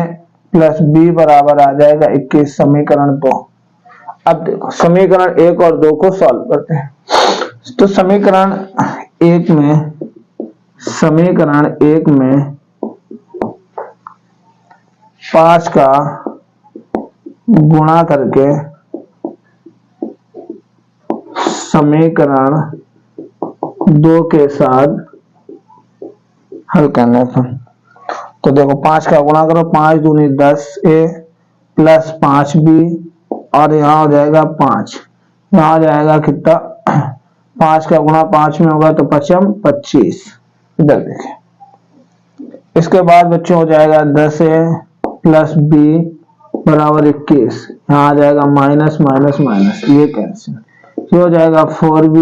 प्लस b बराबर आ जाएगा 21 समीकरण 2। अब देखो समीकरण 1 और 2 को सॉल्व करते हैं। तो समीकरण 1 में 5 का गुणा करके समीकरण 2 के साथ हल करने पर, तो देखो 5 का गुणा करो 5 दूनी 10a प्लस 5b और यहाँ हो जाएगा 5, यहाँ हो जाएगा कितना 5 का गुणा 5 में होगा तो 5m 25, इधर देखें। इसके बाद बच्चों हो जाएगा 10a प्लस b बराबर 21, यहाँ आ जाएगा माइनस माइनस माइनस, ये कैंसिल, ये हो जाएगा 4b,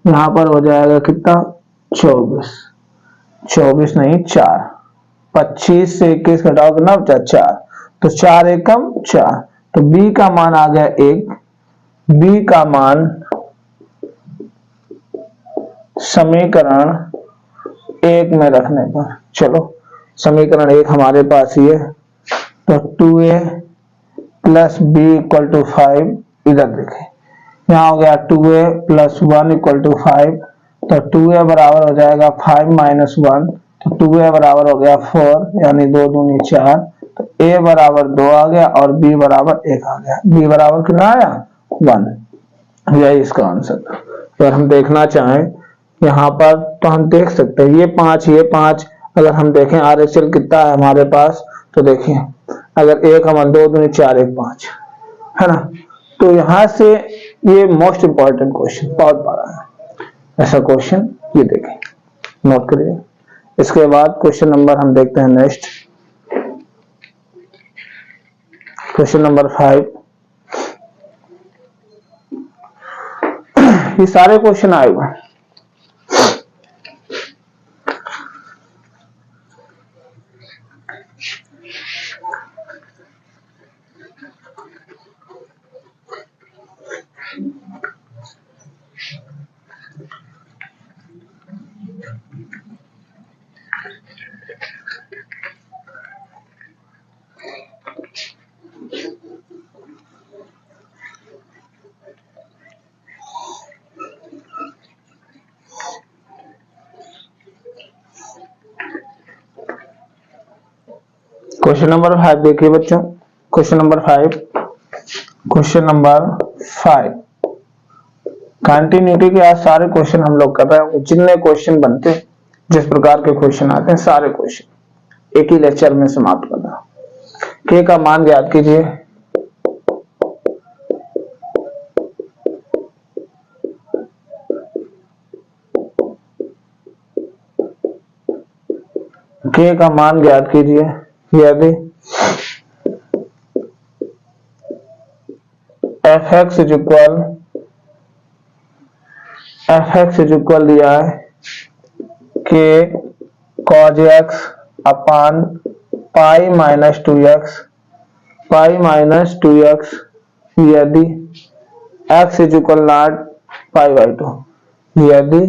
यहाँ पर हो जाएगा कितना 24 नहीं 4, 25 से 21 घटाओ कितना बचा 4, तो 4 एकम 4, तो b का मान आ गया 1, b का मान समीकरण 1 में रखने पर, चलो समीकरण 1 हमारे पास ही है, तो 2a plus b equal to 5, इधर देखें यहाँ हो गया 2a प्लस 1 इक्वल टू 5, तो 2a बराबर हो जाएगा 5 माइनस 1, तो 2a बराबर हो गया 4 यानी 2 दूनी 4, तो a बराबर 2 आ गया और b बराबर 1 आ गया, b बराबर कितना आया 1, यही इसका आंसर। अगर हम देखना चाहें यहाँ पर तो हम देख सकते हैं ये 5 अगर हम देखें RHL कितना है हमारे पास, तो देखिए अगर 1 हम 2 दूनी 4 1 5 है ना, तो यहाँ से ये मोस्ट इंपॉर्टेंट क्वेश्चन बहुत बड़ा है, ऐसा क्वेश्चन ये देखें नोट करिए। इसके बाद क्वेश्चन नंबर हम देखते हैं नेक्स्ट, क्वेश्चन नंबर 5। ये सारे क्वेश्चन आए हुए हैं। क्वेश्चन नंबर 5 देखिए बच्चों, क्वेश्चन नंबर 5 कंटिन्यूटी के आज सारे क्वेश्चन हम लोग कर रहे हैं। जितने क्वेश्चन बनते हैं, जिस प्रकार के क्वेश्चन आते हैं, सारे क्वेश्चन एक ही लेक्चर में समाप्त करना। के का मान ज्ञात कीजिए। के का मान ज्ञात कीजिए यदि fx इज इक्वल दिया है के cos x अपान पाई माइनस 2x यदि x is equal not pi by 2, यदि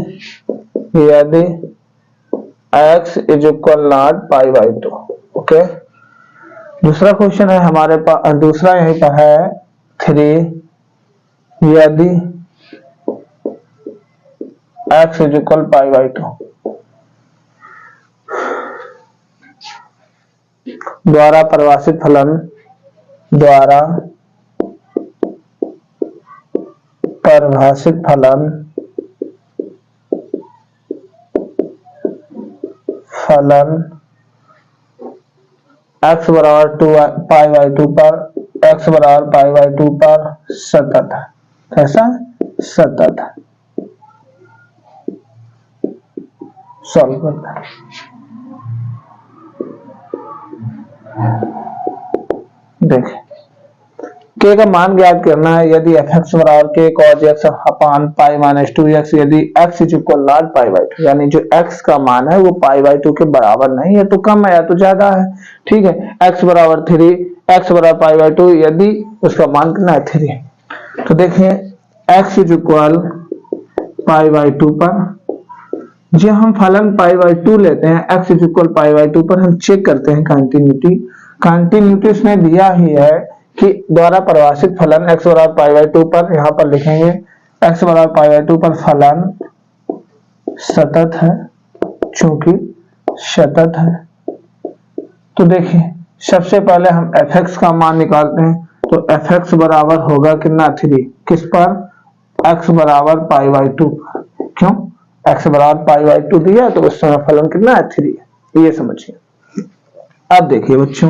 x is equal not pi by 2। Okay, दूसरा क्वेश्चन है हमारे पास, दूसरा यहीं पर है 3 यदि x is equal pi by 2 द्वारा परिभाषित फलन x बराबर 2 पाई बाई 2 पर सतत है। कैसा सतत है। सॉल्व करते हैं। देखिए के का मान ज्ञात करना है यदि fx बराबर के cos x अपान पाई माइनस 2x यदि x is equal not pi by 2, यानी जो x का मान है वो पाई बाई 2 के बराबर नहीं है, तो कम है या तो ज्यादा है। ठीक है, x बराबर 3, x बराबर पाई बाई 2 यदि उसका मान कितना है 3। तो देखिए x is equal pi by 2 पर जब हम फलन पाई बाई 2 लेते हैं, x is equal pi by 2 पर हम चेक करते हैं कंटिन्यूटी उसने दिया ही है कि द्वारा परिभाषित फलन x बराबर पाई बाई 2 पर, यहां पर लिखेंगे x बराबर पाई बाई 2 पर फलन सतत है, चूंकि सतत है। तो देखिए सबसे पहले हम fx का मान निकालते हैं, तो fx बराबर होगा कितना 3, किस पर x बराबर पाई बाई 2 पर। क्यों, x बराबर पाई बाई 2 दिया तो उस समय फलन कितना है 3 है, ये समझिए। अब देखिए बच्चों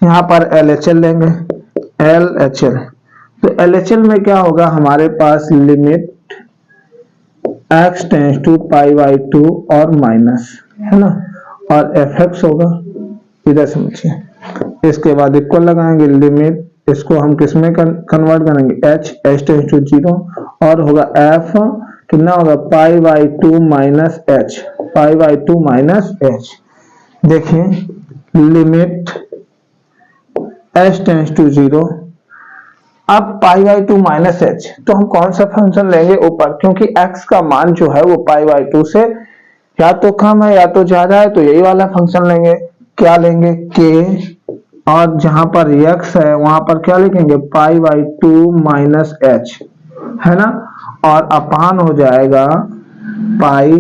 यहाँ पर LHL लेंगे, LHL, तो LHL में क्या होगा, हमारे पास limit x tends to pi by 2 और माइनस है ना, और fx होगा, इधर समझिए। इसके बाद इक्वल लगाएंगे, लिमिट इसको हम किस में कन्वर्ट करेंगे, h टेंस टू 0 और होगा f कितना होगा पाई by 2 minus h, pi by 2 minus h। देखिए लिमिट h टेंस टू 0, अब पाई बाई 2 माइनस h, तो हम कौन सा फंक्शन लेंगे ऊपर, क्योंकि x का मान जो है वो पाई बाई 2 से या तो कम है या तो ज्यादा है, तो यही वाला फंक्शन लेंगे। क्या लेंगे k, और जहां पर x है वहां पर क्या लिखेंगे पाई बाई 2 माइनस h है ना, और अपान हो जाएगा पाई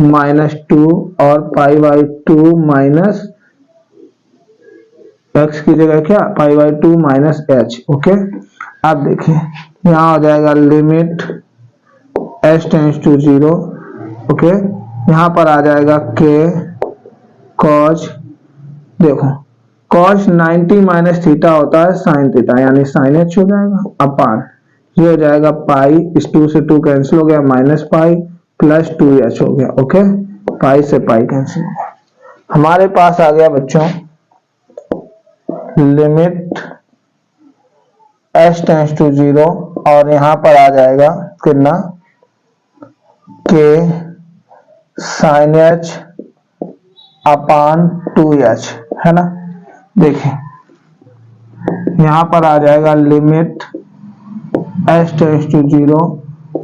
माइनस 2 और पाई बाई 2 माइनस x की जगह क्या pi by 2 minus h। Okay, अब देखिए यहाँ हो जाएगा limit h tends to 0। Okay, यहाँ पर आ जाएगा k cos, देखो cos 90 माइनस थीटा होता है साइन थीटा, यानी साइन h हो जाएगा, अपान ये हो जाएगा पाई, इस 2 से 2 कैंसिल हो गया, माइनस पाई प्लस 2h हो गया। ओके, पाई से पाई कैंसिल हो गया, हमारे पास आ गया बच्चों लिमिट h टेंस टू 0 और यहां पर आ जाएगा कितना k साइन h अपान 2h है ना। देखिए यहां पर आ जाएगा limit h tends to 0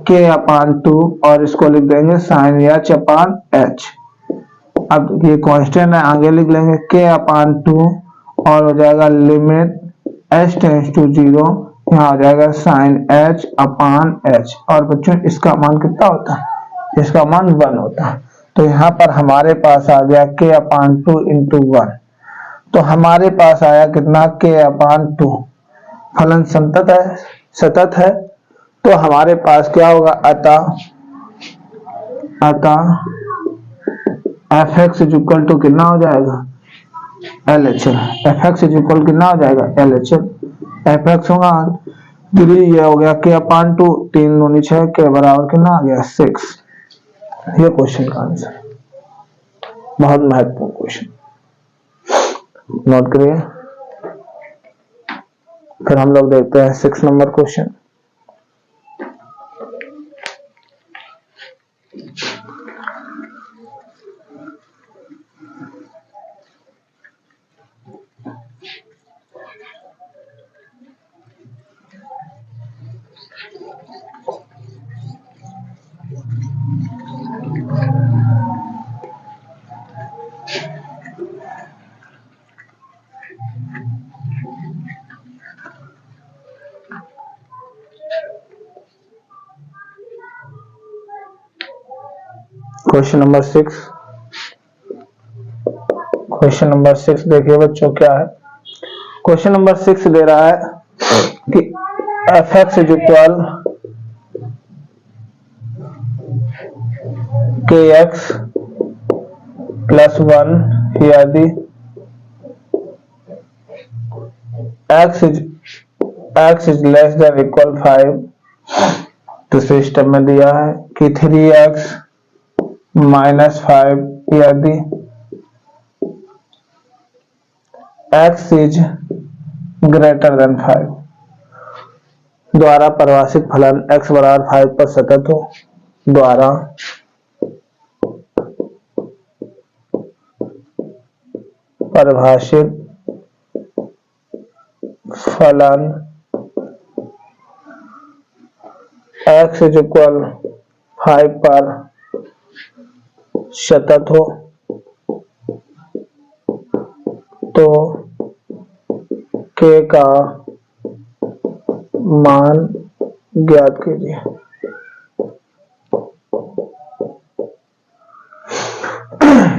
k upon 2 और इसको लिख देंगे साइन h अपान h। अब ये कांस्टेंट है, आगे लिख लेंगे k अपान 2 और हो जाएगा लिमिट h टेंस टू 0, यहाँ आ जाएगा साइन h अपान h, और बच्चों इसका मान कितना होता है, इसका मान 1 होता है। तो यहाँ पर हमारे पास आ गया k अपान 2 इंटू 1। तो हमारे पास आया कितना k/2। फलन सतत है तो हमारे पास क्या होगा, अतः fx इक्वल टू कितना हो जाएगा, LHL। fx इक्वल कितना हो जाएगा, LHL। fx होगा 3, ये हो गया k/2, 3 दूनी 6, के बराबर कितना आ गया 6। ये क्वेश्चन का आंसर, बहुत महत्वपूर्ण क्वेश्चन, नोट करिए। फिर हम लोग देखते हैं 6 नंबर क्वेश्चन। क्वेश्चन नंबर 6 देखिए बच्चों क्या है। क्वेश्चन नंबर 6 दे रहा है कि fx इक्वल kx प्लस 1 यदि x is less than equal 5। दूसरे स्टेप में दिया है कि 3x माइनस 5 यदि x इज ग्रेटर देन 5 द्वारा परिभाषित फलन x बराबर 5 पर सतत हो, द्वारा परिभाषित फलन x इज इक्वल 5 पर सतत हो, तो k का मान ज्ञात कीजिए।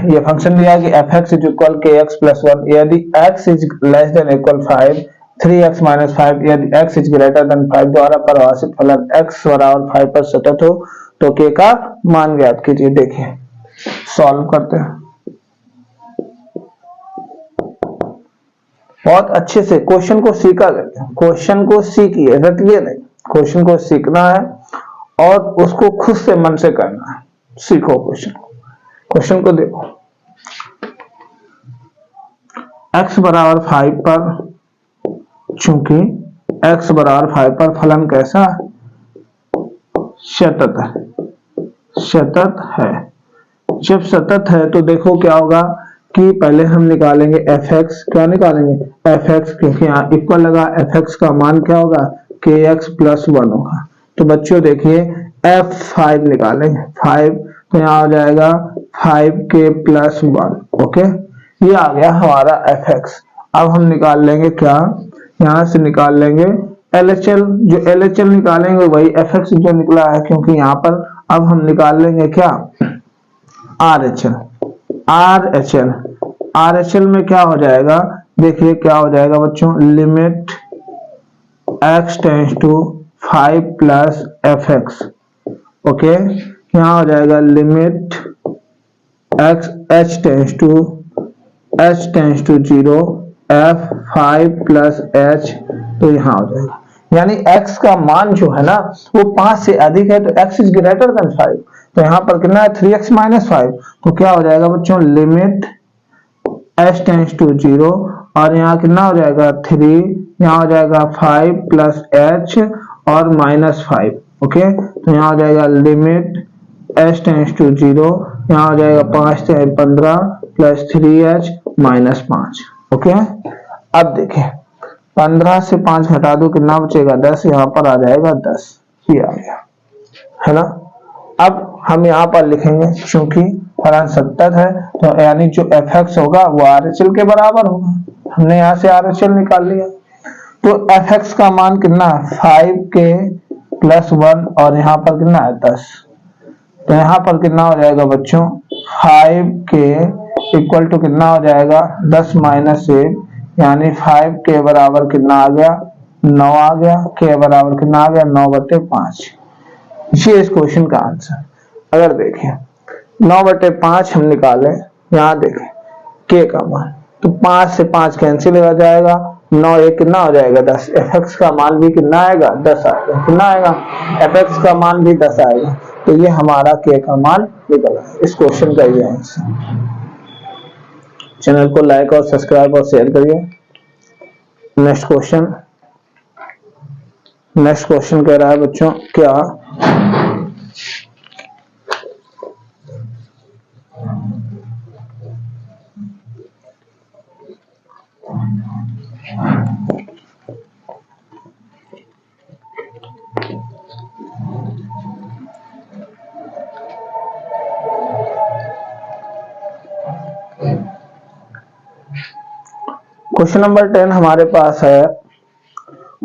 ये फंक्शन दिया कि fx is equal kx plus 1 यदि x is less than equal 5, 3x minus 5 यदि x इज ग्रेटर देन 5 द्वारा परिभाषित फलन x बराबर 5 पर सतत हो, तो k का मान ज्ञात कीजिए। देखिए सॉल्व करते हैं, बहुत अच्छे से क्वेश्चन को सीखा करते हैं। क्वेश्चन को सीखिए, रटिए नहीं, क्वेश्चन को सीखना है और उसको खुद से मन से करना है। सीखो क्वेश्चन को देखो। x बराबर 5 पर, चूंकि x बराबर 5 पर फलन कैसा सतत है। जब सतत है तो देखो क्या होगा कि पहले हम निकालेंगे fx। क्या निकालेंगे, fx, क्योंकि यहाँ इक्वल लगा, fx का मान क्या होगा, kx प्लस 1 होगा। तो बच्चों देखिए f5 निकालेंगे, 5 तो यहाँ आ जाएगा 5k प्लस 1। ओके, ये आ गया हमारा fx। अब हम निकाल लेंगे क्या, यहाँ से निकाल लेंगे LHL। जो LHL निकालेंगे वही fx जो निकला है, क्योंकि यहाँ पर अब हम निकाल लेंगे क्या, RHL में क्या हो जाएगा, देखिए क्या हो जाएगा बच्चों, limit x tends to 5 plus fx। Okay, यहाँ हो जाएगा limit h tends to 0 f 5 plus h। तो यहाँ हो जाएगा, यानी x का मान जो है ना वो 5 से अधिक है, तो x इज ग्रेटर देन 5। तो यहाँ पर कितना है, 3x माइनस 5। तो क्या हो जाएगा बच्चों, लिमिट h टेंड्स टू 0 और यहाँ कितना हो जाएगा 3, यहाँ हो जाएगा 5 प्लस h और माइनस 5। ओके, तो यहाँ हो जाएगा लिमिट h टेंड्स टू 0, यहाँ हो जाएगा 5 से 15 प्लस 3h माइनस 5। ओके, अब देखिए 15 से 5 घटा दो, कितना बचेगा 10, यहाँ पर आ जाएगा 10। ये आ गया है ना। अब हम यहाँ पर लिखेंगे चूंकि फलन सतत है, तो यानी जो fx होगा वो RHL के बराबर होगा। हमने यहाँ से RHL निकाल लिया, तो fx का मान कितना है 5k प्लस 1 और यहाँ पर कितना है 10। तो यहाँ पर कितना हो जाएगा बच्चों, 5k इक्वल टू कितना हो जाएगा 10 माइनस 1 यानी 5 के बराबर कितना आ गया 9 आ गया। के बराबर कितना आ गया 9/5। ये इस क्वेश्चन का आंसर। अगर देखें 9/5 हम निकालें, यहाँ देखें के का मान तो 5 से 5 कैंसिल हो जाएगा, 9 एक कितना हो जाएगा 10। fx का मान भी कितना आएगा 10 आएगा। कितना आएगा fx का मान भी 10 आएगा। तो ये हमारा के का मान निकला इस क्वेश्चन का ये आंसर। चैनल को लाइक और सब्सक्राइब और शेयर करिए। नेक्स्ट क्वेश्चन कह रहा है बच्चों, क्या क्वेश्चन नंबर 10 हमारे पास है।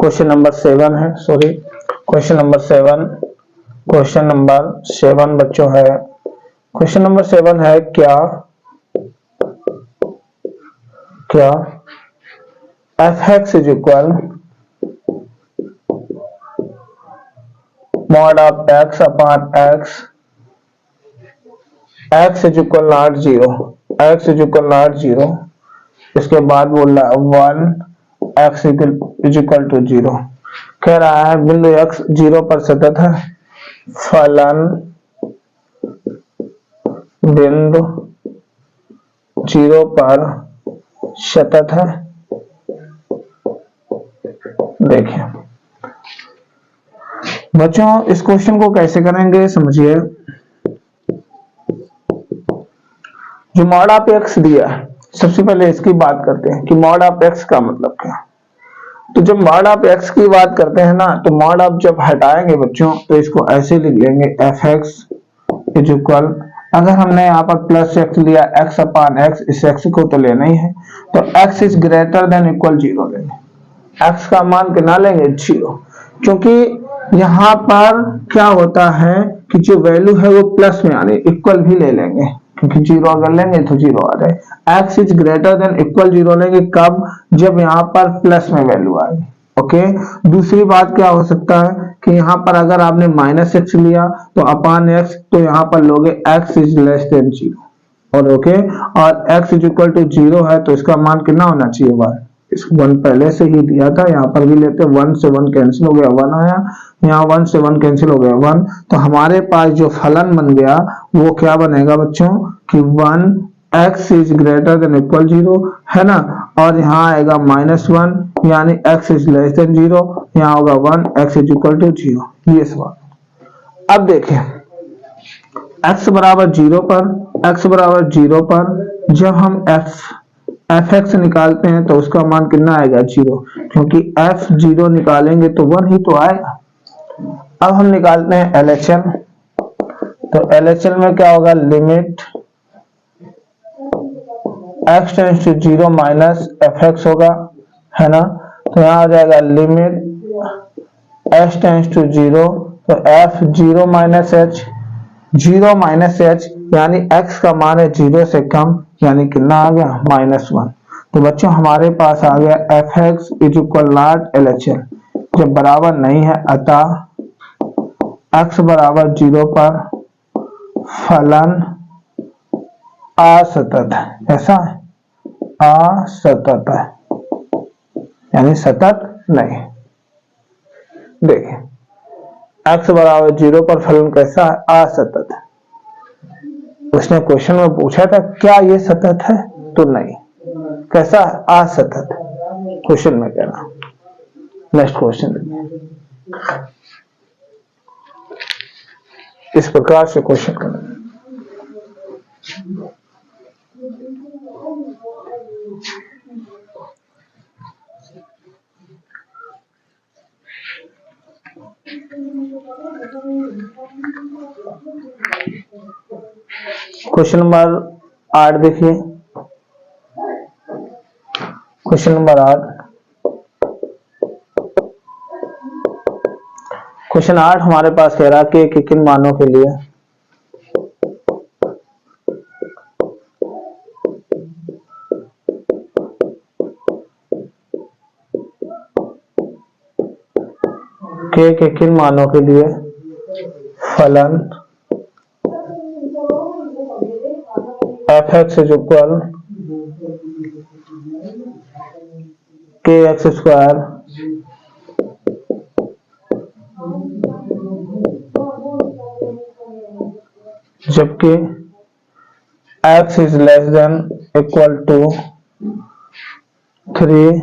क्वेश्चन नंबर 7 है, सॉरी क्वेश्चन नंबर 7 बच्चों है। क्वेश्चन नंबर 7 है, क्या fx is equal mod of x upon x is equal not 0, इसके बाद बोल रहा है 1 x इज इक्वल टू 0। कह रहा है बिंदु x 0 पर सतत है, फलन बिंदु 0 पर सतत है। देखिए बच्चों इस क्वेश्चन को कैसे करेंगे समझिए। जो मॉड ऑफ x दिया है, सबसे पहले इसकी बात करते हैं कि मॉड ऑफ x का मतलब क्या। तो जब मॉड ऑफ x की बात करते हैं ना, तो मॉड ऑफ जब हटाएंगे बच्चों तो इसको ऐसे लिख लेंगे fx इज इक्वल, अगर हमने यहाँ पर प्लस x लिया x अपॉन x, इस x को तो लेना ही है, तो x is greater than equal 0 लेंगे। x का मान कितना लेंगे 0, क्योंकि यहाँ पर क्या होता है कि जो वैल्यू है वो प्लस में आने, इक्वल भी ले लेंगे क्योंकि 0 अगर लेंगे तो 0 आ जाए। x is greater than equal 0 लेंगे कब, जब यहाँ पर प्लस में वैल्यू आएगी। ओके, दूसरी बात क्या हो सकता है कि यहाँ पर अगर आपने माइनस x लिया तो अपॉन x, तो यहाँ पर लोगे x इज लेस देन 0 और ओके, और x इज इक्वल टू 0 है तो इसका मान कितना होना चाहिए 1। इस 1 पहले से ही दिया था, यहाँ पर भी लेते 1 से 1 कैंसिल हो गया 1 आया, यहाँ 1 से 1 कैंसिल हो गया 1। तो हमारे पास जो फलन बन गया वो क्या बनेगा बच्चों कि 1 x is greater than equal 0 है ना, और यहाँ आएगा -1 यानी x इज लेस देन 0, यहाँ होगा 1 x इज इक्वल टू 0। ये सवाल। अब देखें x बराबर 0 पर जब हम fx निकालते हैं तो उसका मान कितना आएगा 0, क्योंकि f0 निकालेंगे तो 1 ही तो आएगा। अब हम निकालते हैं LHS, तो LHS में क्या होगा, limit x tends to 0 minus fx होगा, है ना। तो यहाँ आ जाएगा लिमिट x टेंड्स टू 0, तो f0 माइनस h यानी x का मान है 0 से कम, यानी कितना आ गया -1। तो बच्चों हमारे पास आ गया fx is equal not LHS, जब बराबर नहीं है अतः x बराबर 0 पर फलन असतत है। ऐसा है असतत है, यानी सतत नहीं। देखिए x बराबर 0 पर फलन कैसा है, असतत है। उसने क्वेश्चन में पूछा था क्या ये सतत है, तो नहीं, कैसा है असतत, क्वेश्चन में कहना। नेक्स्ट क्वेश्चन इस प्रकार से क्वेश्चन करना। क्वेश्चन नंबर 8 देखिए, क्वेश्चन नंबर 8। क्वेश्चन 8 हमारे पास कह रहा है कि किन मानों के लिए के किन मानों के लिए फलन f(x) इज इक्वल kx², जबकि x is less than equal to 3,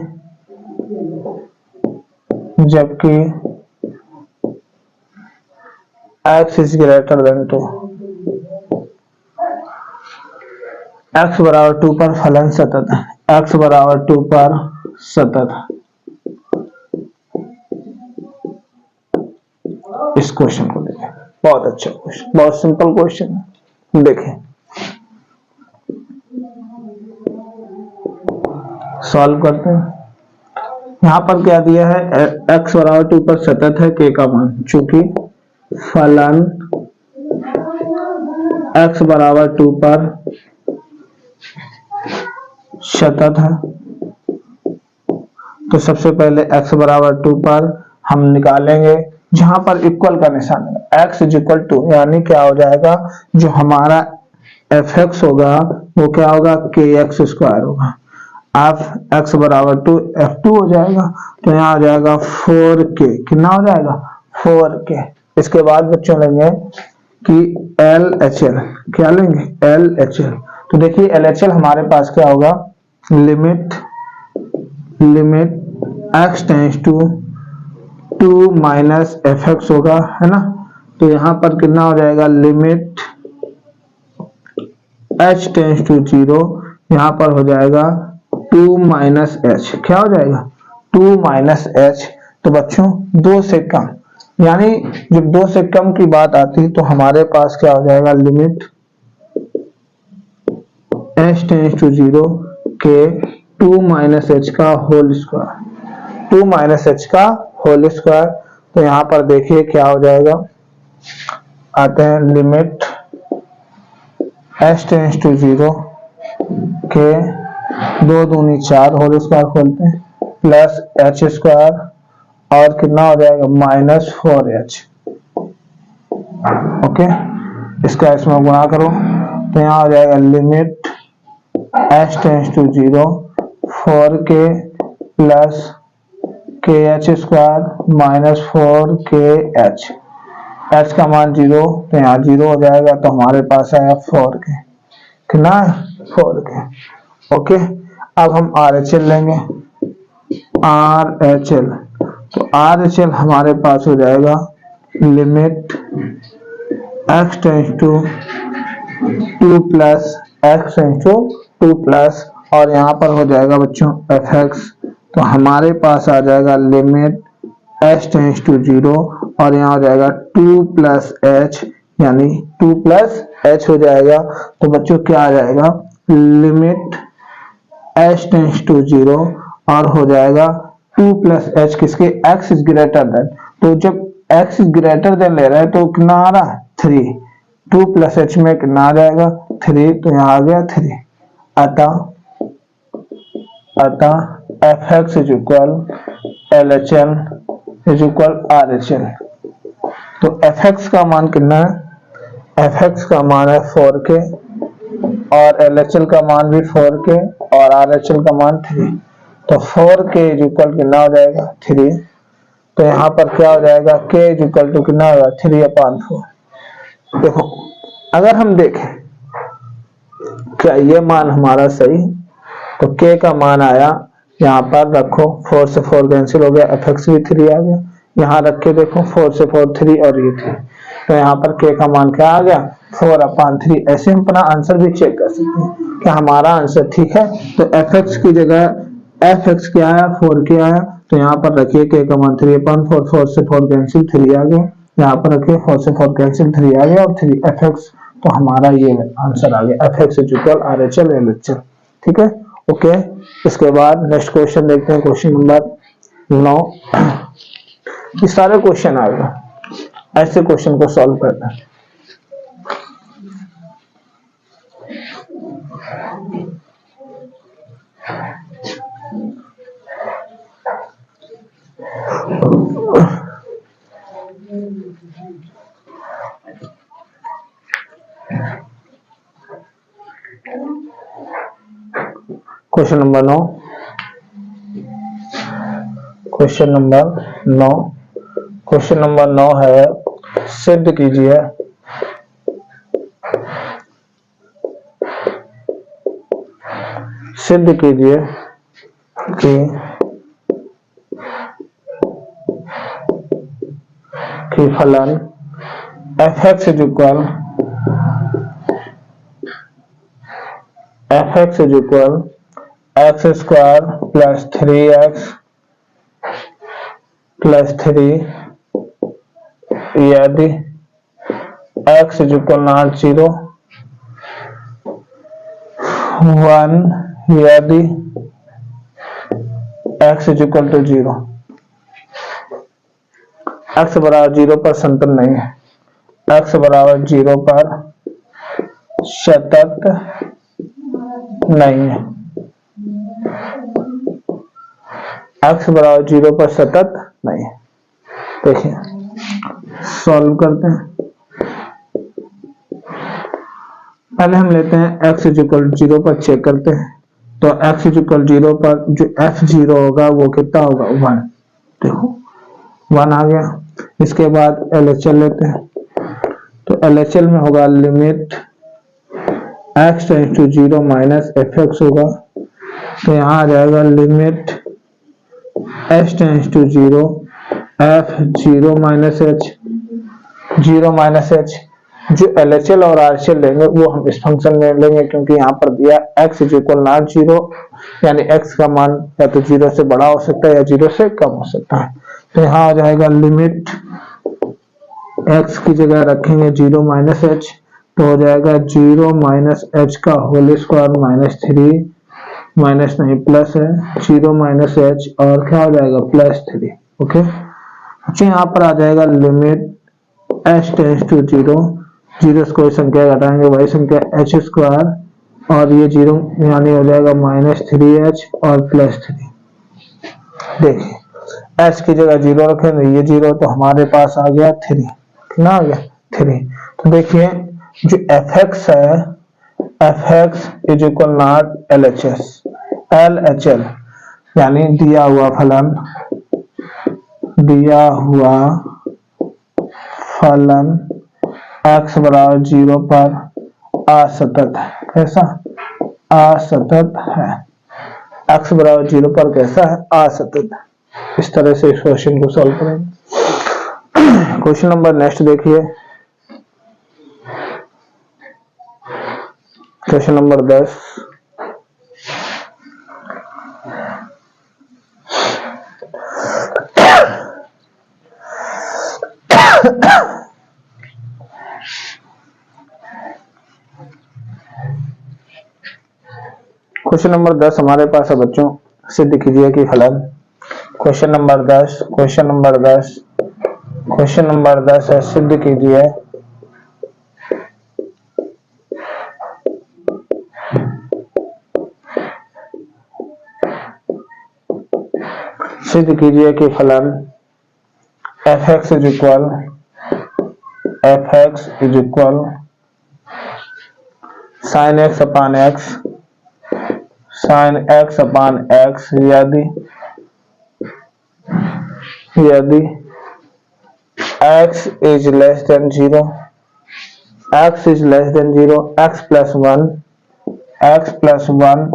जबकि x is greater than 2। x बराबर 2 पर फलन सतत है, x बराबर 2 पर सतत है। इस क्वेश्चन को देखें, बहुत अच्छा क्वेश्चन, बहुत सिंपल क्वेश्चन है। देखें, सॉल्व करते हैं। यहां पर क्या दिया है, x बराबर 2 पर सतत है k का मान, चूंकि फलन x बराबर 2 पर सतत है, तो सबसे पहले x बराबर 2 पर हम निकालेंगे, जहां पर इक्वल का निशान है, x इज इक्वल टू, यानी क्या हो जाएगा, जो हमारा f(x) होगा वो क्या होगा, kx² होगा। अब x बराबर 2 f2 हो जाएगा, तो यहाँ आ जाएगा 4k, कितना हो जाएगा 4k। इसके बाद बच्चों लेंगे कि LHL, क्या लेंगे LHL। तो देखिए LHL हमारे पास क्या होगा, limit x tends to 2 minus f(x) होगा, है ना। तो यहाँ पर कितना हो जाएगा, लिमिट h टेंड्स टू 0, यहाँ पर हो जाएगा 2 माइनस h, क्या हो जाएगा 2 माइनस h। तो बच्चों 2 से कम, यानी जब 2 से कम की बात आती है तो हमारे पास क्या हो जाएगा, लिमिट h टेंड्स टू 0 के 2 माइनस h का होल स्क्वायर, 2 माइनस h का होल स्क्वायर। तो यहाँ पर देखिए क्या हो जाएगा, आते हैं लिमिट h टेंड्स टू 0 के 2 दूनी 4 होल स्क्वायर खोलते हैं, प्लस h² और कितना हो जाएगा माइनस 4h। ओके, इसका इसमें गुणा करो, तो यहाँ हो जाएगा limit h tends to 0 4k plus kh² minus 4kh, h का मान 0, तो यहाँ 0 हो जाएगा, तो हमारे पास आया 4k, कितना है 4k। ओके, अब हम RHL लेंगे, RHL, तो RHL हमारे पास हो जाएगा limit x tends to 2 plus x tends to 2 plus, और यहाँ पर हो जाएगा बच्चों f(x), तो हमारे पास आ जाएगा लिमिट h टेंड्स टू 0 और यहाँ हो जाएगा 2 प्लस h, यानी 2 प्लस h हो जाएगा। तो बच्चों क्या आ जाएगा, लिमिट h टेंड्स टू 0 और हो जाएगा 2 प्लस h, किसके x इज ग्रेटर देन, तो जब x इज ग्रेटर देन ले रहा है तो कितना आ रहा है 3, 2 प्लस h में कितना आ जाएगा 3, तो यहाँ आ गया 3। अतः f(x) is equal LHL is equal RHL। तो f(x) का मान कितना है, f(x) का मान है 4k और LHL का मान भी 4k और RHL का मान 3, तो 4k इज इक्वल कितना हो जाएगा 3। तो यहाँ पर क्या हो जाएगा, k इज इक्वल टू कितना होगा 3/4। देखो अगर हम देखें क्या ये मान हमारा सही, तो k का मान आया, यहाँ पर रखो 4 से 4 कैंसिल हो गया, f(x) भी 3 आ गया, यहाँ रख के देखो 4 से 4 3 और ये 3, तो यहाँ पर k का मान क्या आ गया 4/3। ऐसे हम अपना आंसर भी चेक कर सकते हैं कि हमारा आंसर ठीक है। तो f(x) की जगह f(x) क्या आया 4k आया, तो यहाँ पर रखिए k का मान 3/4, 4 से 4 कैंसिल 3 आ गया, यहाँ पर रखिए 4 से 4 कैंसिल 3 आ गया और 3 f(x), तो हमारा ये आंसर आ गया f(x) is equal RHL LHL। ठीक है, ओके। इसके बाद नेक्स्ट क्वेश्चन देखते हैं, क्वेश्चन नंबर 9। ये सारे क्वेश्चन आ गए, ऐसे क्वेश्चन को सॉल्व करना है। Question number 9। क्वेश्चन नंबर 9 है, सिद्ध कीजिए कि फलन f(x) is equal x square plus 3x plus 3 यदि x इज इक्वल नॉट 0, 1 यदि x is equal to 0। x बराबर 0 पर संतत नहीं है, x बराबर 0 पर सतत नहीं है, x बराबर 0 पर सतत नहीं है। देखिए सॉल्व करते हैं। पहले हम लेते हैं x इज इक्वल 0 पर चेक करते हैं। तो x इज इक्वल 0 पर जो f0 होगा वो कितना होगा, 1। देखो 1 आ गया। इसके बाद LHL लेते हैं। तो LHL में होगा limit x tends to 0 minus fx होगा। तो यहाँ आ जाएगा limit h tends to 0 f 0 minus h। जो LHL और RHL लेंगे वो हम इस फंक्शन में लेंगे, क्योंकि यहाँ पर दिया x इज इक्वल नॉट 0, यानी x का मान या तो 0 से बड़ा हो सकता है या 0 से कम हो सकता है। तो यहाँ आ जाएगा लिमिट x की जगह रखेंगे 0 माइनस h, तो हो जाएगा 0 माइनस h का होल स्क्वायर माइनस 3 माइनस नहीं प्लस है 0 माइनस h और क्या हो जाएगा प्लस 3। ओके, अच्छा यहाँ पर आ जाएगा लिमिट h टेंड्स टू 0 से कोई संख्या घटाएंगे वही संख्या h स्क्वायर और ये 0 यानी हो जाएगा माइनस 3h और प्लस 3। देखिए h की जगह 0 रखेंगे, ये 0 तो हमारे पास आ गया 3। कितना आ गया 3। तो देखिए जो fx है, fx is equal not LHL यानी दिया हुआ फलन x बराबर 0 पर असतत है। कैसा असतत है, x बराबर 0 पर कैसा है असतत। इस तरह से इस क्वेश्चन को सॉल्व करेंगे। क्वेश्चन नंबर नेक्स्ट देखिए, क्वेश्चन नंबर 10। क्वेश्चन नंबर 10 हमारे पास है बच्चों, सिद्ध कीजिए कि फलन। क्वेश्चन नंबर 10 है, सिद्ध कीजिए कि फलन fx is equal sin x upon x यदि x is less then 0, x plus 1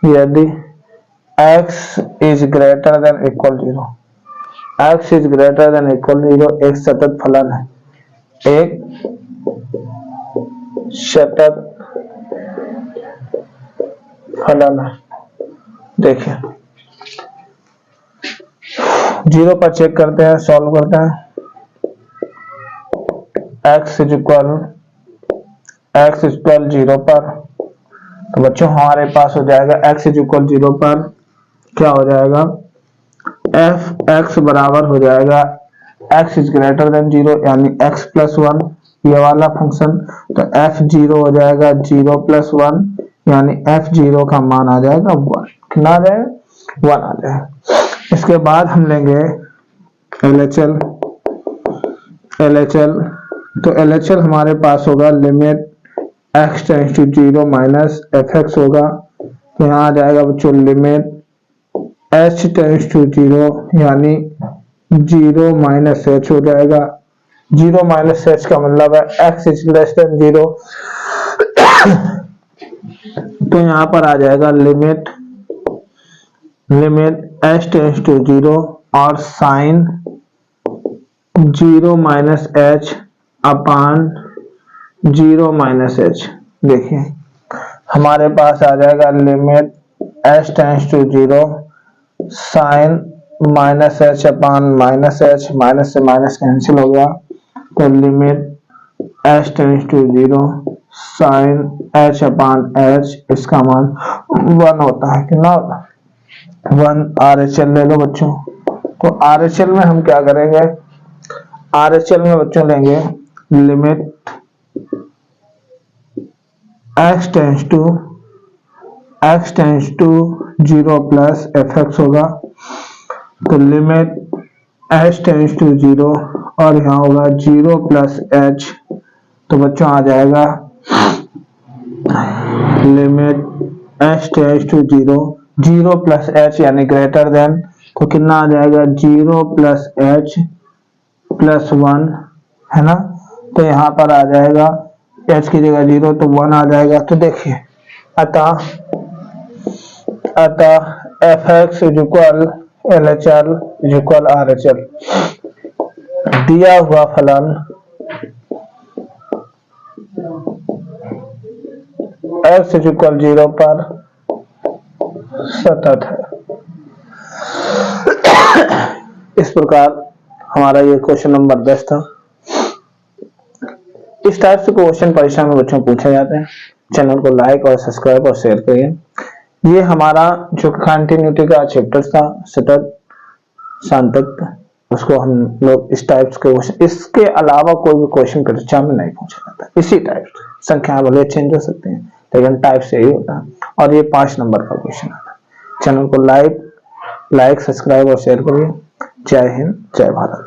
यदि x is greater than equal 0, एक सतत फलन है, देखिए 0 पर चेक करते हैं, सॉल्व करते हैं। x इज इक्वल 0 पर, तो बच्चों हमारे पास हो जाएगा x इज इक्वल 0 पर क्या हो जाएगा, f(x) बराबर हो जाएगा x इज ग्रेटर देन 0 यानी x प्लस 1 ये वाला फंक्शन। तो f0 हो जाएगा 0 प्लस 1 यानी f0 का मान आ जाएगा 1। कितना आ जाएगा 1 आ जाएगा। इसके बाद हम लेंगे LHL तो LHL हमारे पास होगा limit x tends to 0 minus fx होगा, तो यहाँ आ जाएगा बच्चों लिमिट h टेंस टू 0 यानी 0 माइनस h हो जाएगा। 0 माइनस h का मतलब है x इज लेस देन 0, तो यहाँ पर आ जाएगा लिमिट h टेंस टू 0 और sine 0 minus h upon 0 minus h। देखिए हमारे पास आ जाएगा limit h tends to 0 sine minus h upon minus h, minus से माइनस कैंसिल हो गया, तो limit h tends to 0 sine h upon h, इसका मान 1 होता है। कितना होता है 1। RHL ले लो बच्चों, तो RHL में हम क्या करेंगे, RHL में बच्चों लेंगे limit x tends to 0 plus fx होगा, तो लिमिट h टेंस टू 0 और यहाँ होगा 0 प्लस h, तो बच्चों आ जाएगा limit h tends to 0 plus h यानी ग्रेटर देन, तो कितना आ जाएगा 0 प्लस h प्लस 1 है ना, तो यहाँ पर आ जाएगा h की जगह 0 तो 1 आ जाएगा। तो देखिए अतः fx is equal LHL is equal RHL। दिया हुआ फलन x इज इक्वल 0 पर सतत है। इस प्रकार हमारा ये क्वेश्चन नंबर 10 था। इस टाइप से क्वेश्चन परीक्षा में बच्चों पूछे जाते हैं। चैनल को लाइक और सब्सक्राइब और शेयर करिए। ये हमारा जो कंटिन्यूटी का चैप्टर था सतत सांतक, उसको हम लोग इस टाइप के क्वेश्चन, इसके अलावा कोई भी क्वेश्चन परीक्षा में नहीं पूछा जाता। इसी टाइप से संख्या भले चेंज हो सकते हैं लेकिन टाइप से ही होता है और ये 5 नंबर का क्वेश्चन आता है। चैनल को लाइक सब्सक्राइब और शेयर करिए। जय हिंद, जय भारत।